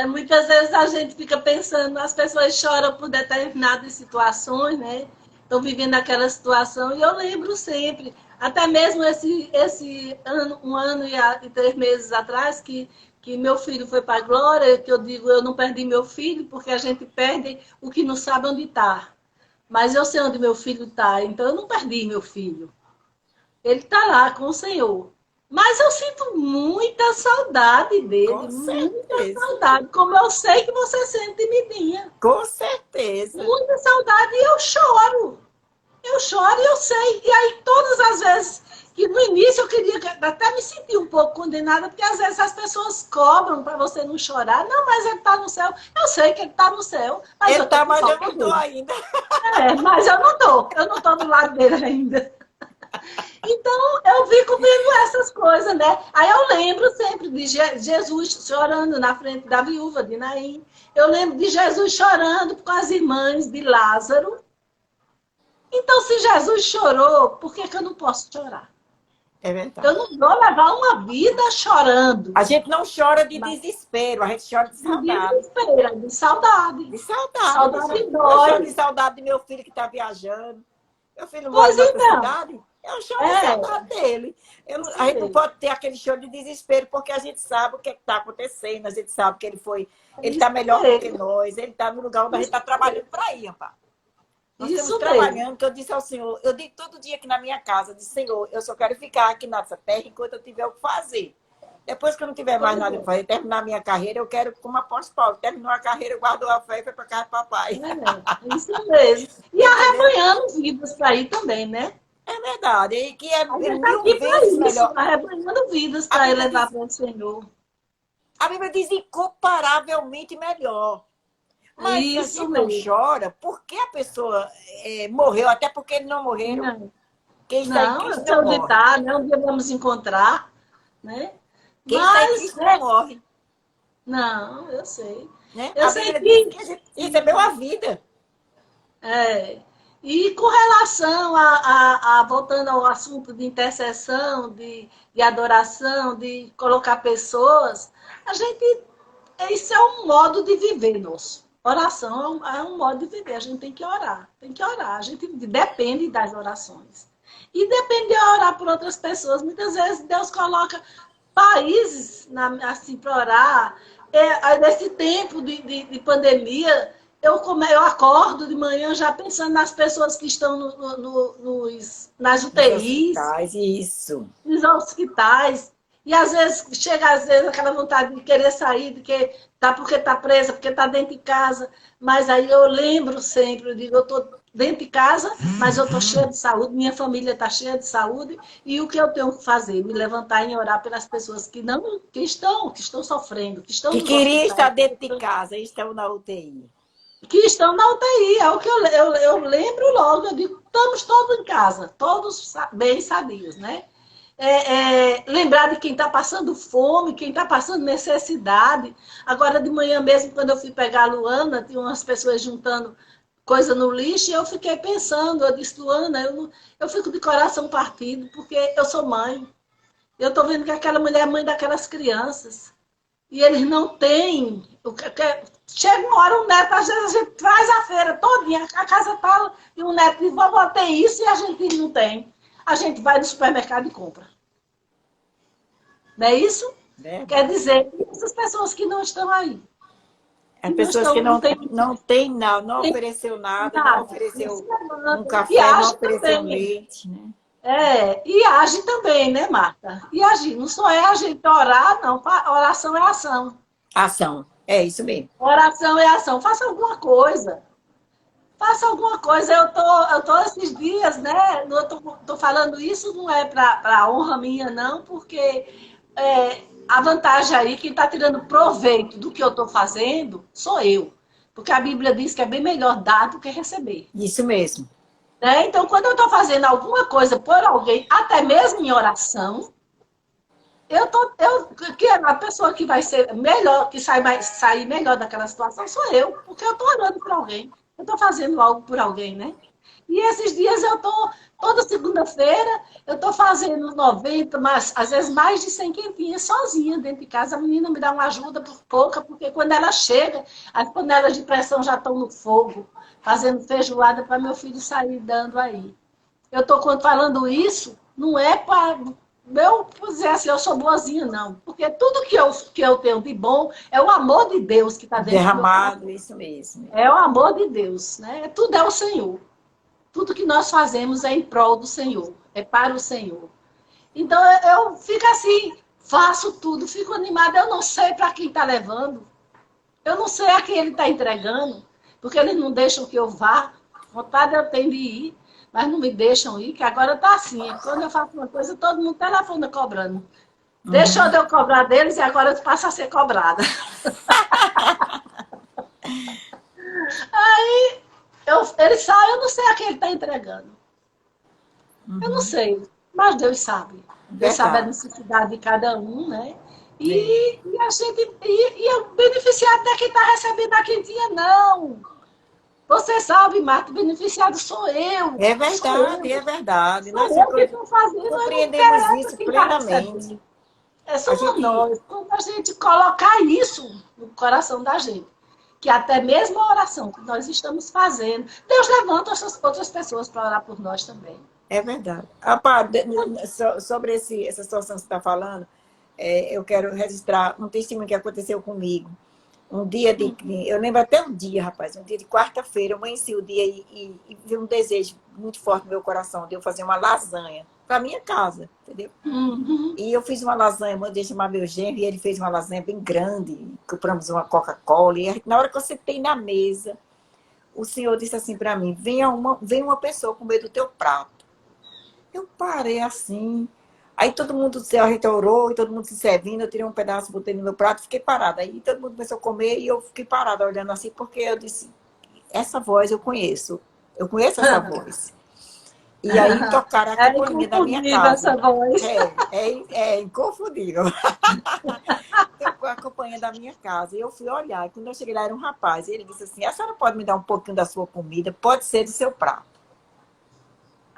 Muitas vezes a gente fica pensando, as pessoas choram por determinadas situações, né? Estão vivendo aquela situação. E eu lembro sempre, até mesmo esse ano, 1 ano e 3 meses atrás, que meu filho foi para a glória, que eu digo, eu não perdi meu filho, porque a gente perde o que não sabe onde está. Mas eu sei onde meu filho está, então eu não perdi meu filho. Ele está lá com o Senhor. Mas eu sinto muita saudade dele, muita saudade, como eu sei que você sente, Midinha. Com certeza. Muita saudade e eu choro. Eu choro e eu sei. E aí, todas as vezes que no início eu queria até me sentir um pouco condenada, porque às vezes as pessoas cobram para você não chorar. Não, mas ele está no céu. Eu sei que ele está no céu. Mas ele está, mas eu não estou ainda. Mas eu não estou. Eu não estou do lado dele ainda. Então, eu fico vendo essas coisas, né? Aí eu lembro sempre de Jesus chorando na frente da viúva de Naim. Eu lembro de Jesus chorando com as irmãs de Lázaro. Então, se Jesus chorou, por que eu não posso chorar? É verdade. Eu não vou levar uma vida chorando. A gente não chora de desespero, a gente chora de saudade. De desespero, de saudade. De saudade. Saudade Eu dói. choro de saudade do meu filho que está viajando. Meu filho mora em outra cidade. Eu choro de saudade dele. A gente não pode ter aquele choro de desespero, porque a gente sabe o que está acontecendo, a gente sabe que ele está melhor do que nós, ele está no lugar onde a gente está trabalhando para ir, Amparo. Nós estamos trabalhando, que eu disse ao Senhor, eu digo todo dia aqui na minha casa, eu disse, Senhor, eu só quero ficar aqui nessa terra enquanto eu tiver o que fazer. Depois que eu não tiver mais nada para fazer, terminar a minha carreira, eu quero, como apóstolo Paulo, terminou a carreira, guardou a fé e foi para casa do papai. Isso mesmo. E arrebanhando vidas para ir também, né? É verdade. E que é mil vezes melhor. Arrebanhando vidas para levar para o Senhor. A Bíblia diz incomparavelmente melhor. Mas isso, a gente não chora porque a pessoa morreu, até porque eles não morreram. Não, quem está em Cristo não morre. Né? Um dia vamos encontrar, né? Quem está em Cristo não morre. Não, eu sei. Né? Eu sei que a gente recebeu a vida. E com relação voltando ao assunto de intercessão, de adoração, de colocar pessoas, isso é um modo de viver nosso. Oração é um modo de viver, a gente tem que orar, a gente depende das orações. E depende de orar por outras pessoas. Muitas vezes Deus coloca países assim, para orar. Nesse tempo de pandemia, eu acordo de manhã já pensando nas pessoas que estão nas UTIs, nos hospitais. E às vezes chega aquela vontade de querer sair, porque está presa, porque está dentro de casa. Mas aí eu lembro sempre, eu digo, eu estou dentro de casa, mas eu estou cheia de saúde, minha família está cheia de saúde, e o que eu tenho que fazer? Me levantar e orar pelas pessoas que estão sofrendo, que estão que queriam estar dentro de casa e estão na UTI. que estão na UTI. É o que eu lembro logo, eu digo, estamos todos em casa, todos bem sabios, né? Lembrar de quem está passando fome, quem está passando necessidade. Agora, de manhã mesmo, quando eu fui pegar a Luana, tinha umas pessoas juntando coisa no lixo, e eu fiquei pensando, eu disse, Luana, eu fico de coração partido, porque eu sou mãe. Eu estou vendo que aquela mulher é mãe daquelas crianças. E eles não têm. Chega uma hora, o neto, às vezes a gente traz a feira todinha, a casa tá, e o neto diz, vovó, tem isso, e a gente não tem. A gente vai no supermercado e compra. Não é isso? Verdade. Quer dizer, essas pessoas que não estão aí. As pessoas que Não têm não tem nada, não ofereceu nada, não nada. ofereceu um E café, não age ofereceu também. leite, né? E age também, né, Marta? E agir. Não só é a gente orar, não. Oração é ação. Ação. É isso mesmo. Oração é ação. Faça alguma coisa. Faça alguma coisa. Eu tô esses dias, né? Eu tô falando isso, não é para honra minha, não, porque a vantagem aí, quem está tirando proveito do que eu estou fazendo, sou eu. Porque a Bíblia diz que é bem melhor dar do que receber. Isso mesmo. Né? Então, quando eu estou fazendo alguma coisa por alguém, até mesmo em oração, que a pessoa que vai ser melhor, que sair melhor daquela situação sou eu, porque eu estou orando por alguém. Eu estou fazendo algo por alguém, né? E esses dias toda segunda-feira, eu estou fazendo 90, mas às vezes mais de 100 quentinhas sozinha dentro de casa. A menina me dá uma ajuda por pouca, porque quando ela chega, as panelas de pressão já estão no fogo, fazendo feijoada para meu filho sair dando aí. Eu estou falando isso, não é para eu dizer assim, eu sou boazinha, não. Porque tudo que eu tenho de bom é o amor de Deus que está dentro do meu coração. Derramado, isso mesmo. É o amor de Deus, né? Tudo é o Senhor. Tudo que nós fazemos é em prol do Senhor, é para o Senhor. Então eu fico assim, faço tudo, fico animada. Eu não sei para quem está levando, eu não sei a quem ele está entregando, porque eles não deixam que eu vá. Vontade eu tenho de ir, mas não me deixam ir, que agora está assim. Quando eu faço uma coisa, todo mundo telefona cobrando. Deixou de eu cobrar deles e agora eu passo a ser cobrada. Ele sai, eu não sei a quem ele está entregando. Eu não sei, mas Deus sabe. Deus sabe a Verdade. necessidade de cada um, né? E a gente. E o beneficiado não é quem está recebendo a quentinha, não. Você sabe, Marta, o beneficiado sou eu. É Sou verdade, é eu. verdade. Sou Nós eu que estou fazendo, eu não compreendemos interessa isso quem está plenamente. recebendo. A Somos gente, nós. Quando a gente colocar isso no coração da gente, que até mesmo a oração que nós estamos fazendo, Deus levanta outras pessoas para orar por nós também. é verdade. Sobre essa situação que você está falando, eu quero registrar um testemunho que aconteceu comigo. Um dia eu lembro até um dia, rapaz, um dia de quarta-feira, eu amanheci o dia e vi um desejo muito forte no meu coração de eu fazer uma lasanha para minha casa, entendeu? Uhum. E eu fiz uma lasanha, mandei chamar meu genro, e ele fez uma lasanha bem grande, compramos uma Coca-Cola, e na hora que eu sentei na mesa, o senhor disse assim para mim, vem uma pessoa comer do teu prato. Eu parei assim. Aí todo mundo se arretorou, e todo mundo se servindo, eu tirei um pedaço, botei no meu prato, fiquei parada. Aí todo mundo começou a comer e eu fiquei parada olhando assim, porque eu disse, essa voz eu conheço essa voz. E aí tocaram a É campainha da minha inconfundível essa casa. voz. É inconfundível. Tocou a campainha da minha casa. E eu fui olhar, e quando eu cheguei lá era um rapaz, e ele disse assim, a senhora pode me dar um pouquinho da sua comida? Pode ser do seu prato.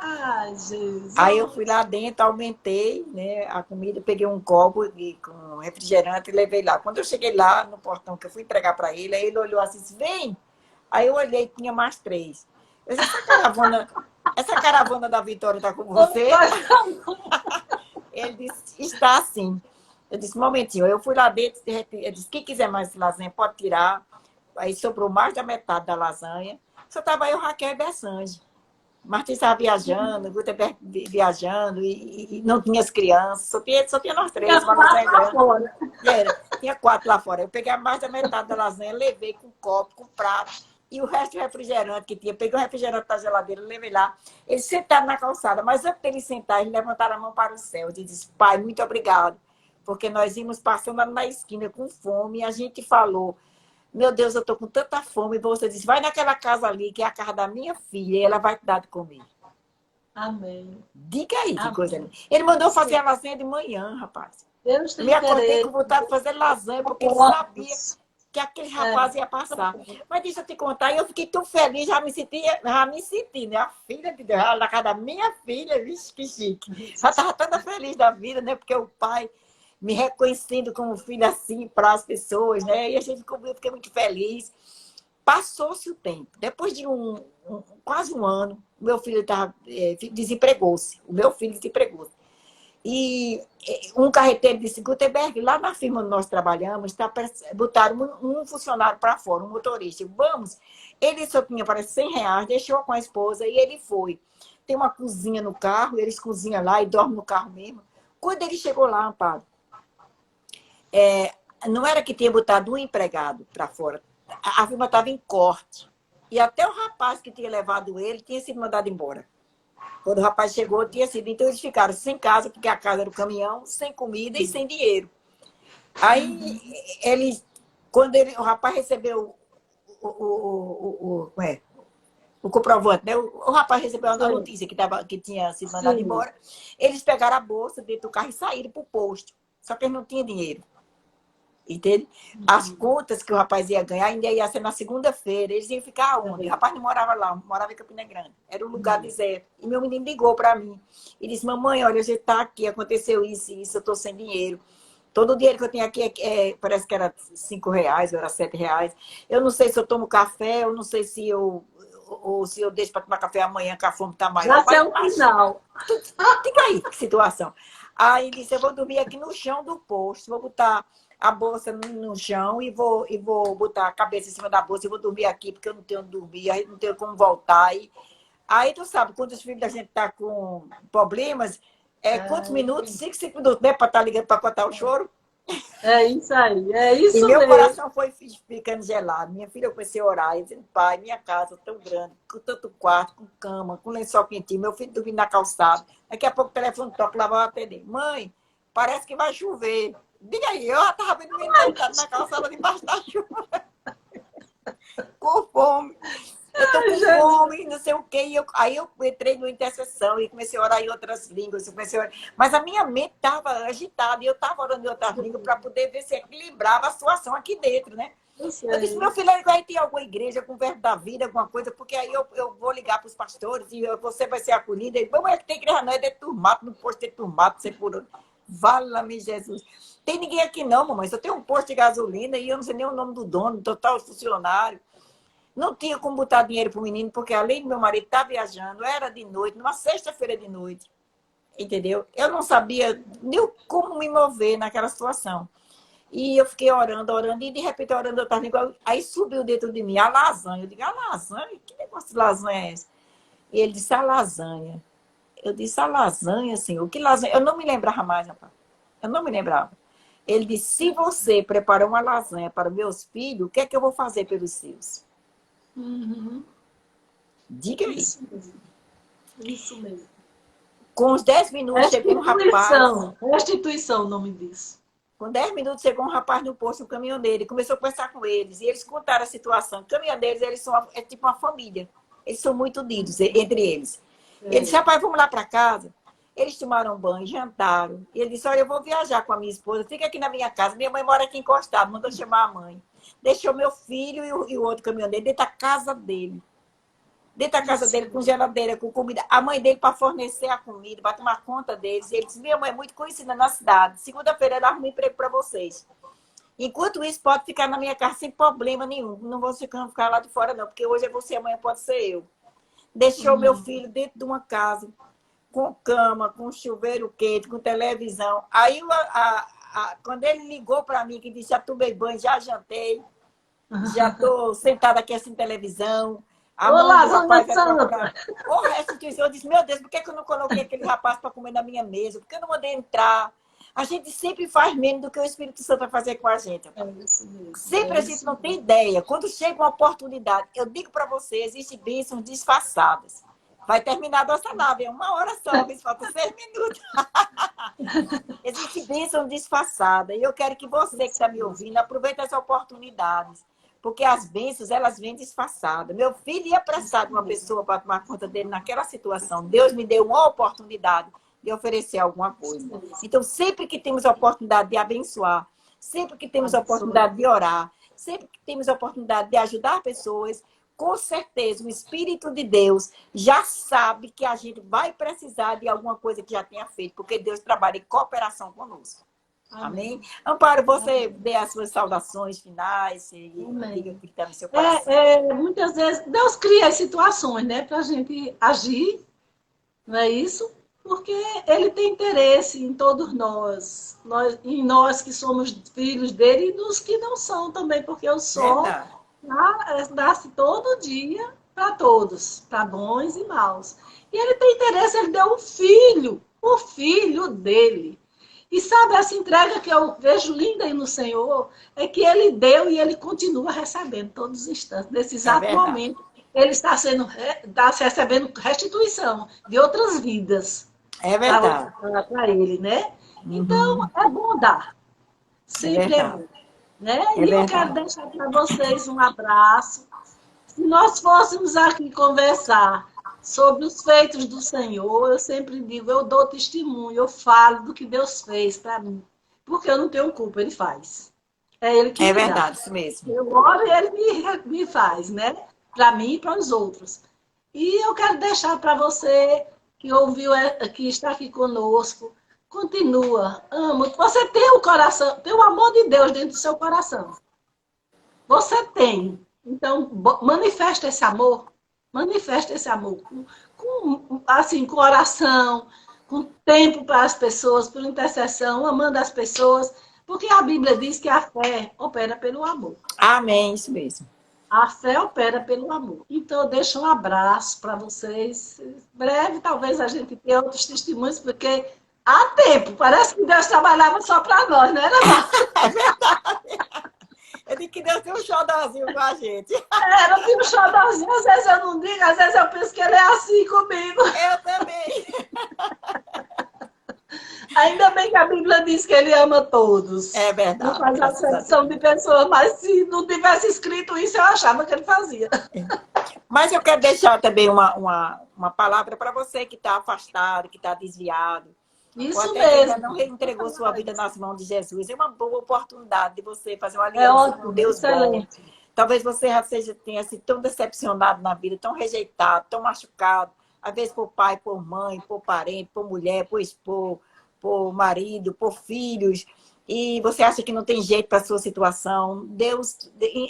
Ai, Jesus. Aí eu fui lá dentro, aumentei, né, a comida, peguei um copo com refrigerante e levei lá. Quando eu cheguei lá no portão, que eu fui entregar para ele, aí ele olhou assim, disse, vem! Aí eu olhei, tinha mais 3. Eu disse, essa caravana da Vitória está com você? Ele disse, está assim. Eu disse, um momentinho. Eu fui lá dentro, eu disse, quem quiser mais lasanha, pode tirar. Aí sobrou mais da metade da lasanha. Só estava eu, Raquel e Bessange. Martins estava viajando, Gutenberg viajando, e não tinha as crianças, só tinha nós 3, uma lasanha grande. Tinha 4 lá fora. Eu peguei mais da metade da lasanha, levei com copo, com prato, e o resto do refrigerante que tinha. Peguei o refrigerante da geladeira, levei lá. Eles sentaram na calçada, mas antes deles sentar, eles levantaram a mão para o céu. Eu disse, pai, muito obrigado, porque nós íamos passando na esquina com fome, e a gente falou, Meu Deus, eu tô com tanta fome. E você disse, vai naquela casa ali, que é a casa da minha filha, e ela vai te dar de comer. Amém. Diga aí que coisa Amém. linda. Ele mandou fazer a Sim. lasanha de manhã, rapaz. Deus Eu me tem acordei com querer. vontade de fazer lasanha, porque ele sabia Corpos. que aquele É. rapaz ia passar. Mas deixa eu te contar, eu fiquei tão feliz, já me senti, né? A filha de Deus, ela na casa da minha filha, vixe, que chique. Já estava toda feliz da vida, né? Porque o pai me reconhecendo como filho assim para as pessoas, né? E a gente eu fiquei muito feliz. Passou-se o tempo. Depois de quase um ano, meu filho desempregou-se. O meu filho desempregou-se. E um carreteiro disse, Gutenberg, lá na firma onde nós trabalhamos, botaram um funcionário para fora, um motorista. Vamos. Ele só tinha, parece, R$ 100, deixou com a esposa e ele foi. Tem uma cozinha no carro, eles cozinham lá e dormem no carro mesmo. Quando ele chegou lá, Amparo, não era que tinha botado um empregado para fora. A firma estava em corte. E até o rapaz que tinha levado ele tinha sido mandado embora. Quando o rapaz chegou, tinha sido. Então, eles ficaram sem casa, porque a casa era o caminhão, sem comida e sem dinheiro. Aí, o rapaz recebeu o comprovante, né? O rapaz recebeu a notícia que tinha sido mandado Sim. embora. Eles pegaram a bolsa dentro do carro e saíram para o posto. Só que eles não tinham dinheiro. Entende? As contas que o rapaz ia ganhar ainda ia ser na segunda-feira. Eles iam ficar onde? O rapaz não morava lá, morava em Campina Grande. Era um lugar deserto. E meu menino ligou para mim e disse, mamãe, olha, a gente está aqui, aconteceu isso e isso, eu estou sem dinheiro. Todo o dinheiro que eu tenho aqui parece que era R$ 5 ou era R$ 7. Eu não sei se eu tomo café, eu não sei se eu deixo para tomar café amanhã, que a fome está maior. Já é o final. Diga aí, que situação. Aí ele disse, eu vou dormir aqui no chão do posto, vou botar a bolsa no chão e vou botar a cabeça em cima da bolsa e vou dormir aqui, porque eu não tenho onde dormir, aí não tenho como voltar. Aí tu sabe, quando os filhos da gente tá com problemas, quantos minutos? 5 minutos, né? Para estar ligando para contar o choro. É isso aí, é E isso meu mesmo. coração foi ficando gelado. Minha filha, eu comecei a orar, e dizendo, pai, minha casa tão grande, com tanto quarto, com cama, com lençol quentinho, meu filho dormindo na calçada. Daqui a pouco o telefone toca, lá vai atender. Mãe, parece que vai chover. Diga aí, eu estava dormindo deitado na calçada debaixo da chuva, com fome. Eu tô com fome, não sei o quê. Aí eu entrei no intercessão e comecei a orar em outras línguas. Mas a minha mente estava agitada e eu estava orando em outras línguas para poder ver se equilibrava a situação aqui dentro, né? Eu disse, meu filho, vai ter alguma igreja com o verbo da vida, alguma coisa, porque aí eu vou ligar para os pastores e você vai ser acolhida. E vamos, que tem igreja não, é dentro do mato, no posto dentro do mato, você por onde. Vala-me, Jesus. Tem ninguém aqui não, mamãe. Só tem um posto de gasolina e eu não sei nem o nome do dono, total funcionário. Não tinha como botar dinheiro para o menino, porque além do meu marido estar viajando, era de noite, numa sexta-feira de noite. Entendeu? Eu não sabia nem como me mover naquela situação. E eu fiquei orando, e de repente orando, eu estava igual. Aí subiu dentro de mim a lasanha. Eu digo, a lasanha? Que negócio de lasanha é esse? E ele disse, a lasanha. Eu disse, a lasanha, senhor? Que lasanha? Eu não me lembrava mais, rapaz. Eu não me lembrava. Ele disse, se você preparou uma lasanha para meus filhos, o que é que eu vou fazer pelos seus? Diga aí. Isso mesmo. Isso mesmo. Com uns 10 minutos chegou um rapaz. Restituição, o nome disso. Com 10 minutos chegou um rapaz no posto, um caminhoneiro, e começou a conversar com eles. E eles contaram a situação. Caminhoneiros, eles são tipo uma família. Eles são muito unidos entre eles. Ele disse, rapaz, vamos lá para casa. Eles tomaram banho, jantaram. E ele disse, olha, eu vou viajar com a minha esposa, fica aqui na minha casa. Minha mãe mora aqui encostada, mandou chamar a mãe. Deixou meu filho e o outro caminhoneiro dentro da casa dele. Dentro da casa dele, com geladeira, com comida. A mãe dele para fornecer a comida, para tomar conta deles. E ele disse, minha mãe é muito conhecida na cidade. Segunda-feira ela arruma emprego para vocês. Enquanto isso, pode ficar na minha casa sem problema nenhum. Não vou ficar lá de fora, não. Porque hoje é você, amanhã pode ser eu. Deixou meu filho dentro de uma casa, com cama, com chuveiro quente, com televisão. Aí, quando ele ligou para mim, que disse, já tomei banho, já jantei, já estou sentada aqui assim, televisão. Olá, Zona Santa! O restituição, eu disse, meu Deus, por que eu não coloquei aquele rapaz para comer na minha mesa? Por que eu não mandei entrar? A gente sempre faz menos do que o Espírito Santo vai fazer com a gente. Sempre a gente não tem ideia. Quando chega uma oportunidade, eu digo para você, existem bênçãos disfarçadas. Vai terminar a nossa nave, é 1 hora só, mas falta 6 minutos. Existe bênção disfarçada. E eu quero que você que está me ouvindo, aproveite as oportunidades. Porque as bênçãos, elas vêm disfarçadas. Meu filho ia precisar de uma pessoa para tomar conta dele naquela situação. Deus me deu uma oportunidade de oferecer alguma coisa. Então, sempre que temos a oportunidade de abençoar, sempre que temos a oportunidade de orar, sempre que temos a oportunidade de ajudar pessoas, com certeza o Espírito de Deus já sabe que a gente vai precisar de alguma coisa que já tenha feito, porque Deus trabalha em cooperação conosco. Amém? Amparo, você dê as suas saudações finais e diga o que está no seu coração. Muitas vezes Deus cria as situações, né, para a gente agir, não é isso? Porque Ele tem interesse em todos em nós que somos filhos dele e dos que não são também, porque o sol nasce todo dia para todos, para bons e maus. E Ele tem interesse, Ele deu um filho, o filho dele. E sabe, essa entrega que eu vejo linda aí no Senhor, é que Ele deu e Ele continua recebendo todos os instantes. Nesse exato momento, Ele está recebendo restituição de outras vidas. É verdade. Para Ele, né? Então, é bom dar. Sempre é bom. Né? E eu quero deixar para vocês um abraço. Se nós fôssemos aqui conversar sobre os feitos do Senhor, eu sempre digo, eu dou testemunho, eu falo do que Deus fez para mim. Porque eu não tenho culpa, Ele faz. É Ele que me dá. É verdade, isso mesmo. Eu oro e Ele me faz, né? Para mim e para os outros. E eu quero deixar para você que ouviu, que está aqui conosco, continua, ama. Você tem o coração, tem o amor de Deus dentro do seu coração. Você tem. Então, manifesta esse amor. Manifesta esse amor com oração, com tempo para as pessoas, por intercessão, amando as pessoas, porque a Bíblia diz que a fé opera pelo amor. Amém, isso mesmo. A fé opera pelo amor. Então, eu deixo um abraço para vocês. Em breve, talvez a gente tenha outros testemunhos, porque há tempo. Parece que Deus trabalhava só para nós, não era? É verdade. Eu digo que Deus tem um xodózinho com a gente. Eu tenho um xodózinho. Às vezes eu não digo, às vezes eu penso que Ele é assim comigo. Eu também. Ainda bem que a Bíblia diz que Ele ama todos. É verdade. Não faz acepção de pessoas, mas se não tivesse escrito isso, eu achava que Ele fazia. Mas eu quero deixar também uma palavra para você que está afastado, que está desviado. Isso mesmo. Ainda não entregou sua vida nas mãos de Jesus. É uma boa oportunidade de você fazer uma aliança com Deus bom. Talvez você já tenha sido tão decepcionado na vida, tão rejeitado, tão machucado. Às vezes por pai, por mãe, por parente, por mulher, por esposo, por marido, por filhos. E você acha que não tem jeito para a sua situação.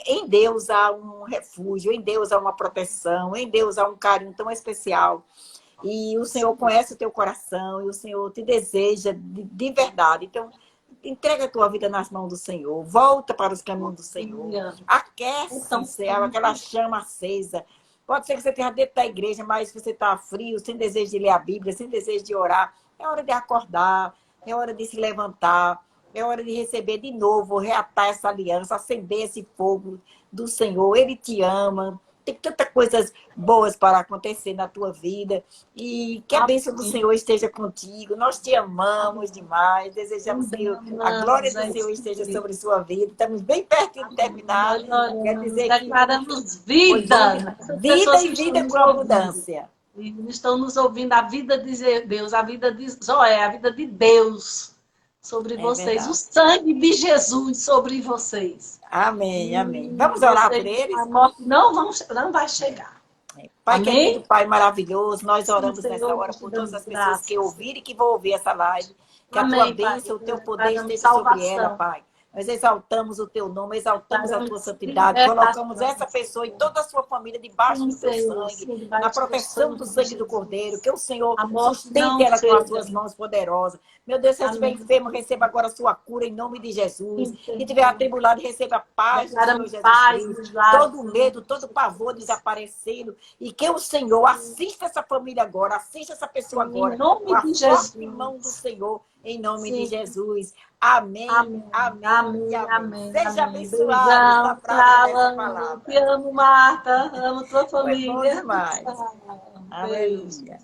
Em Deus há um refúgio, em Deus há uma proteção, em Deus há um carinho tão especial. E o Senhor conhece o teu coração e o Senhor te deseja de verdade. Então, entrega a tua vida nas mãos do Senhor. Volta para os caminhos do Senhor. Aquece aquela chama acesa. Pode ser que você esteja dentro da igreja, mas você está frio, sem desejo de ler a Bíblia, sem desejo de orar. É hora de acordar, é hora de se levantar, é hora de receber de novo, reatar essa aliança, acender esse fogo do Senhor. Ele te ama. Tem tantas coisas boas para acontecer na tua vida. E que a bênção do Senhor esteja contigo. Nós te amamos demais. Desejamos que a glória do Senhor esteja sobre sua vida. Estamos bem perto de terminar. Quer dizer que declaramos vida. Vida e vida com abundância. Estão nos ouvindo a vida de Deus, a vida de Zoé, a vida de Deus sobre vocês. Verdade. O sangue de Jesus sobre vocês. Amém, amém. Vamos orar por eles? A morte não vai chegar. Pai querido, Pai maravilhoso, nós oramos nessa hora por todas as pessoas que ouviram e que vão ouvir essa live. Que a tua bênção, o teu poder esteja sobre ela, Pai. Nós exaltamos o teu nome, exaltamos a tua santidade, colocamos essa pessoa e toda a sua família debaixo do teu sangue, na proteção do sangue do Cordeiro, que o Senhor sustente ela com as suas mãos poderosas. Meu Deus, se estiver enfermo, receba agora a sua cura em nome de Jesus. Se estiver atribulado, receba a paz do Senhor Jesus Cristo. Todo medo, todo pavor desaparecendo. E que o Senhor assista essa família agora, assista essa pessoa agora. Em nome de Jesus. Com a mão do Senhor, em nome de Jesus. Amém, amém, amém. Seja abençoado na prática dessa palavra. Te amo, Marta. Amo tua família. Foi bom demais. Aleluia.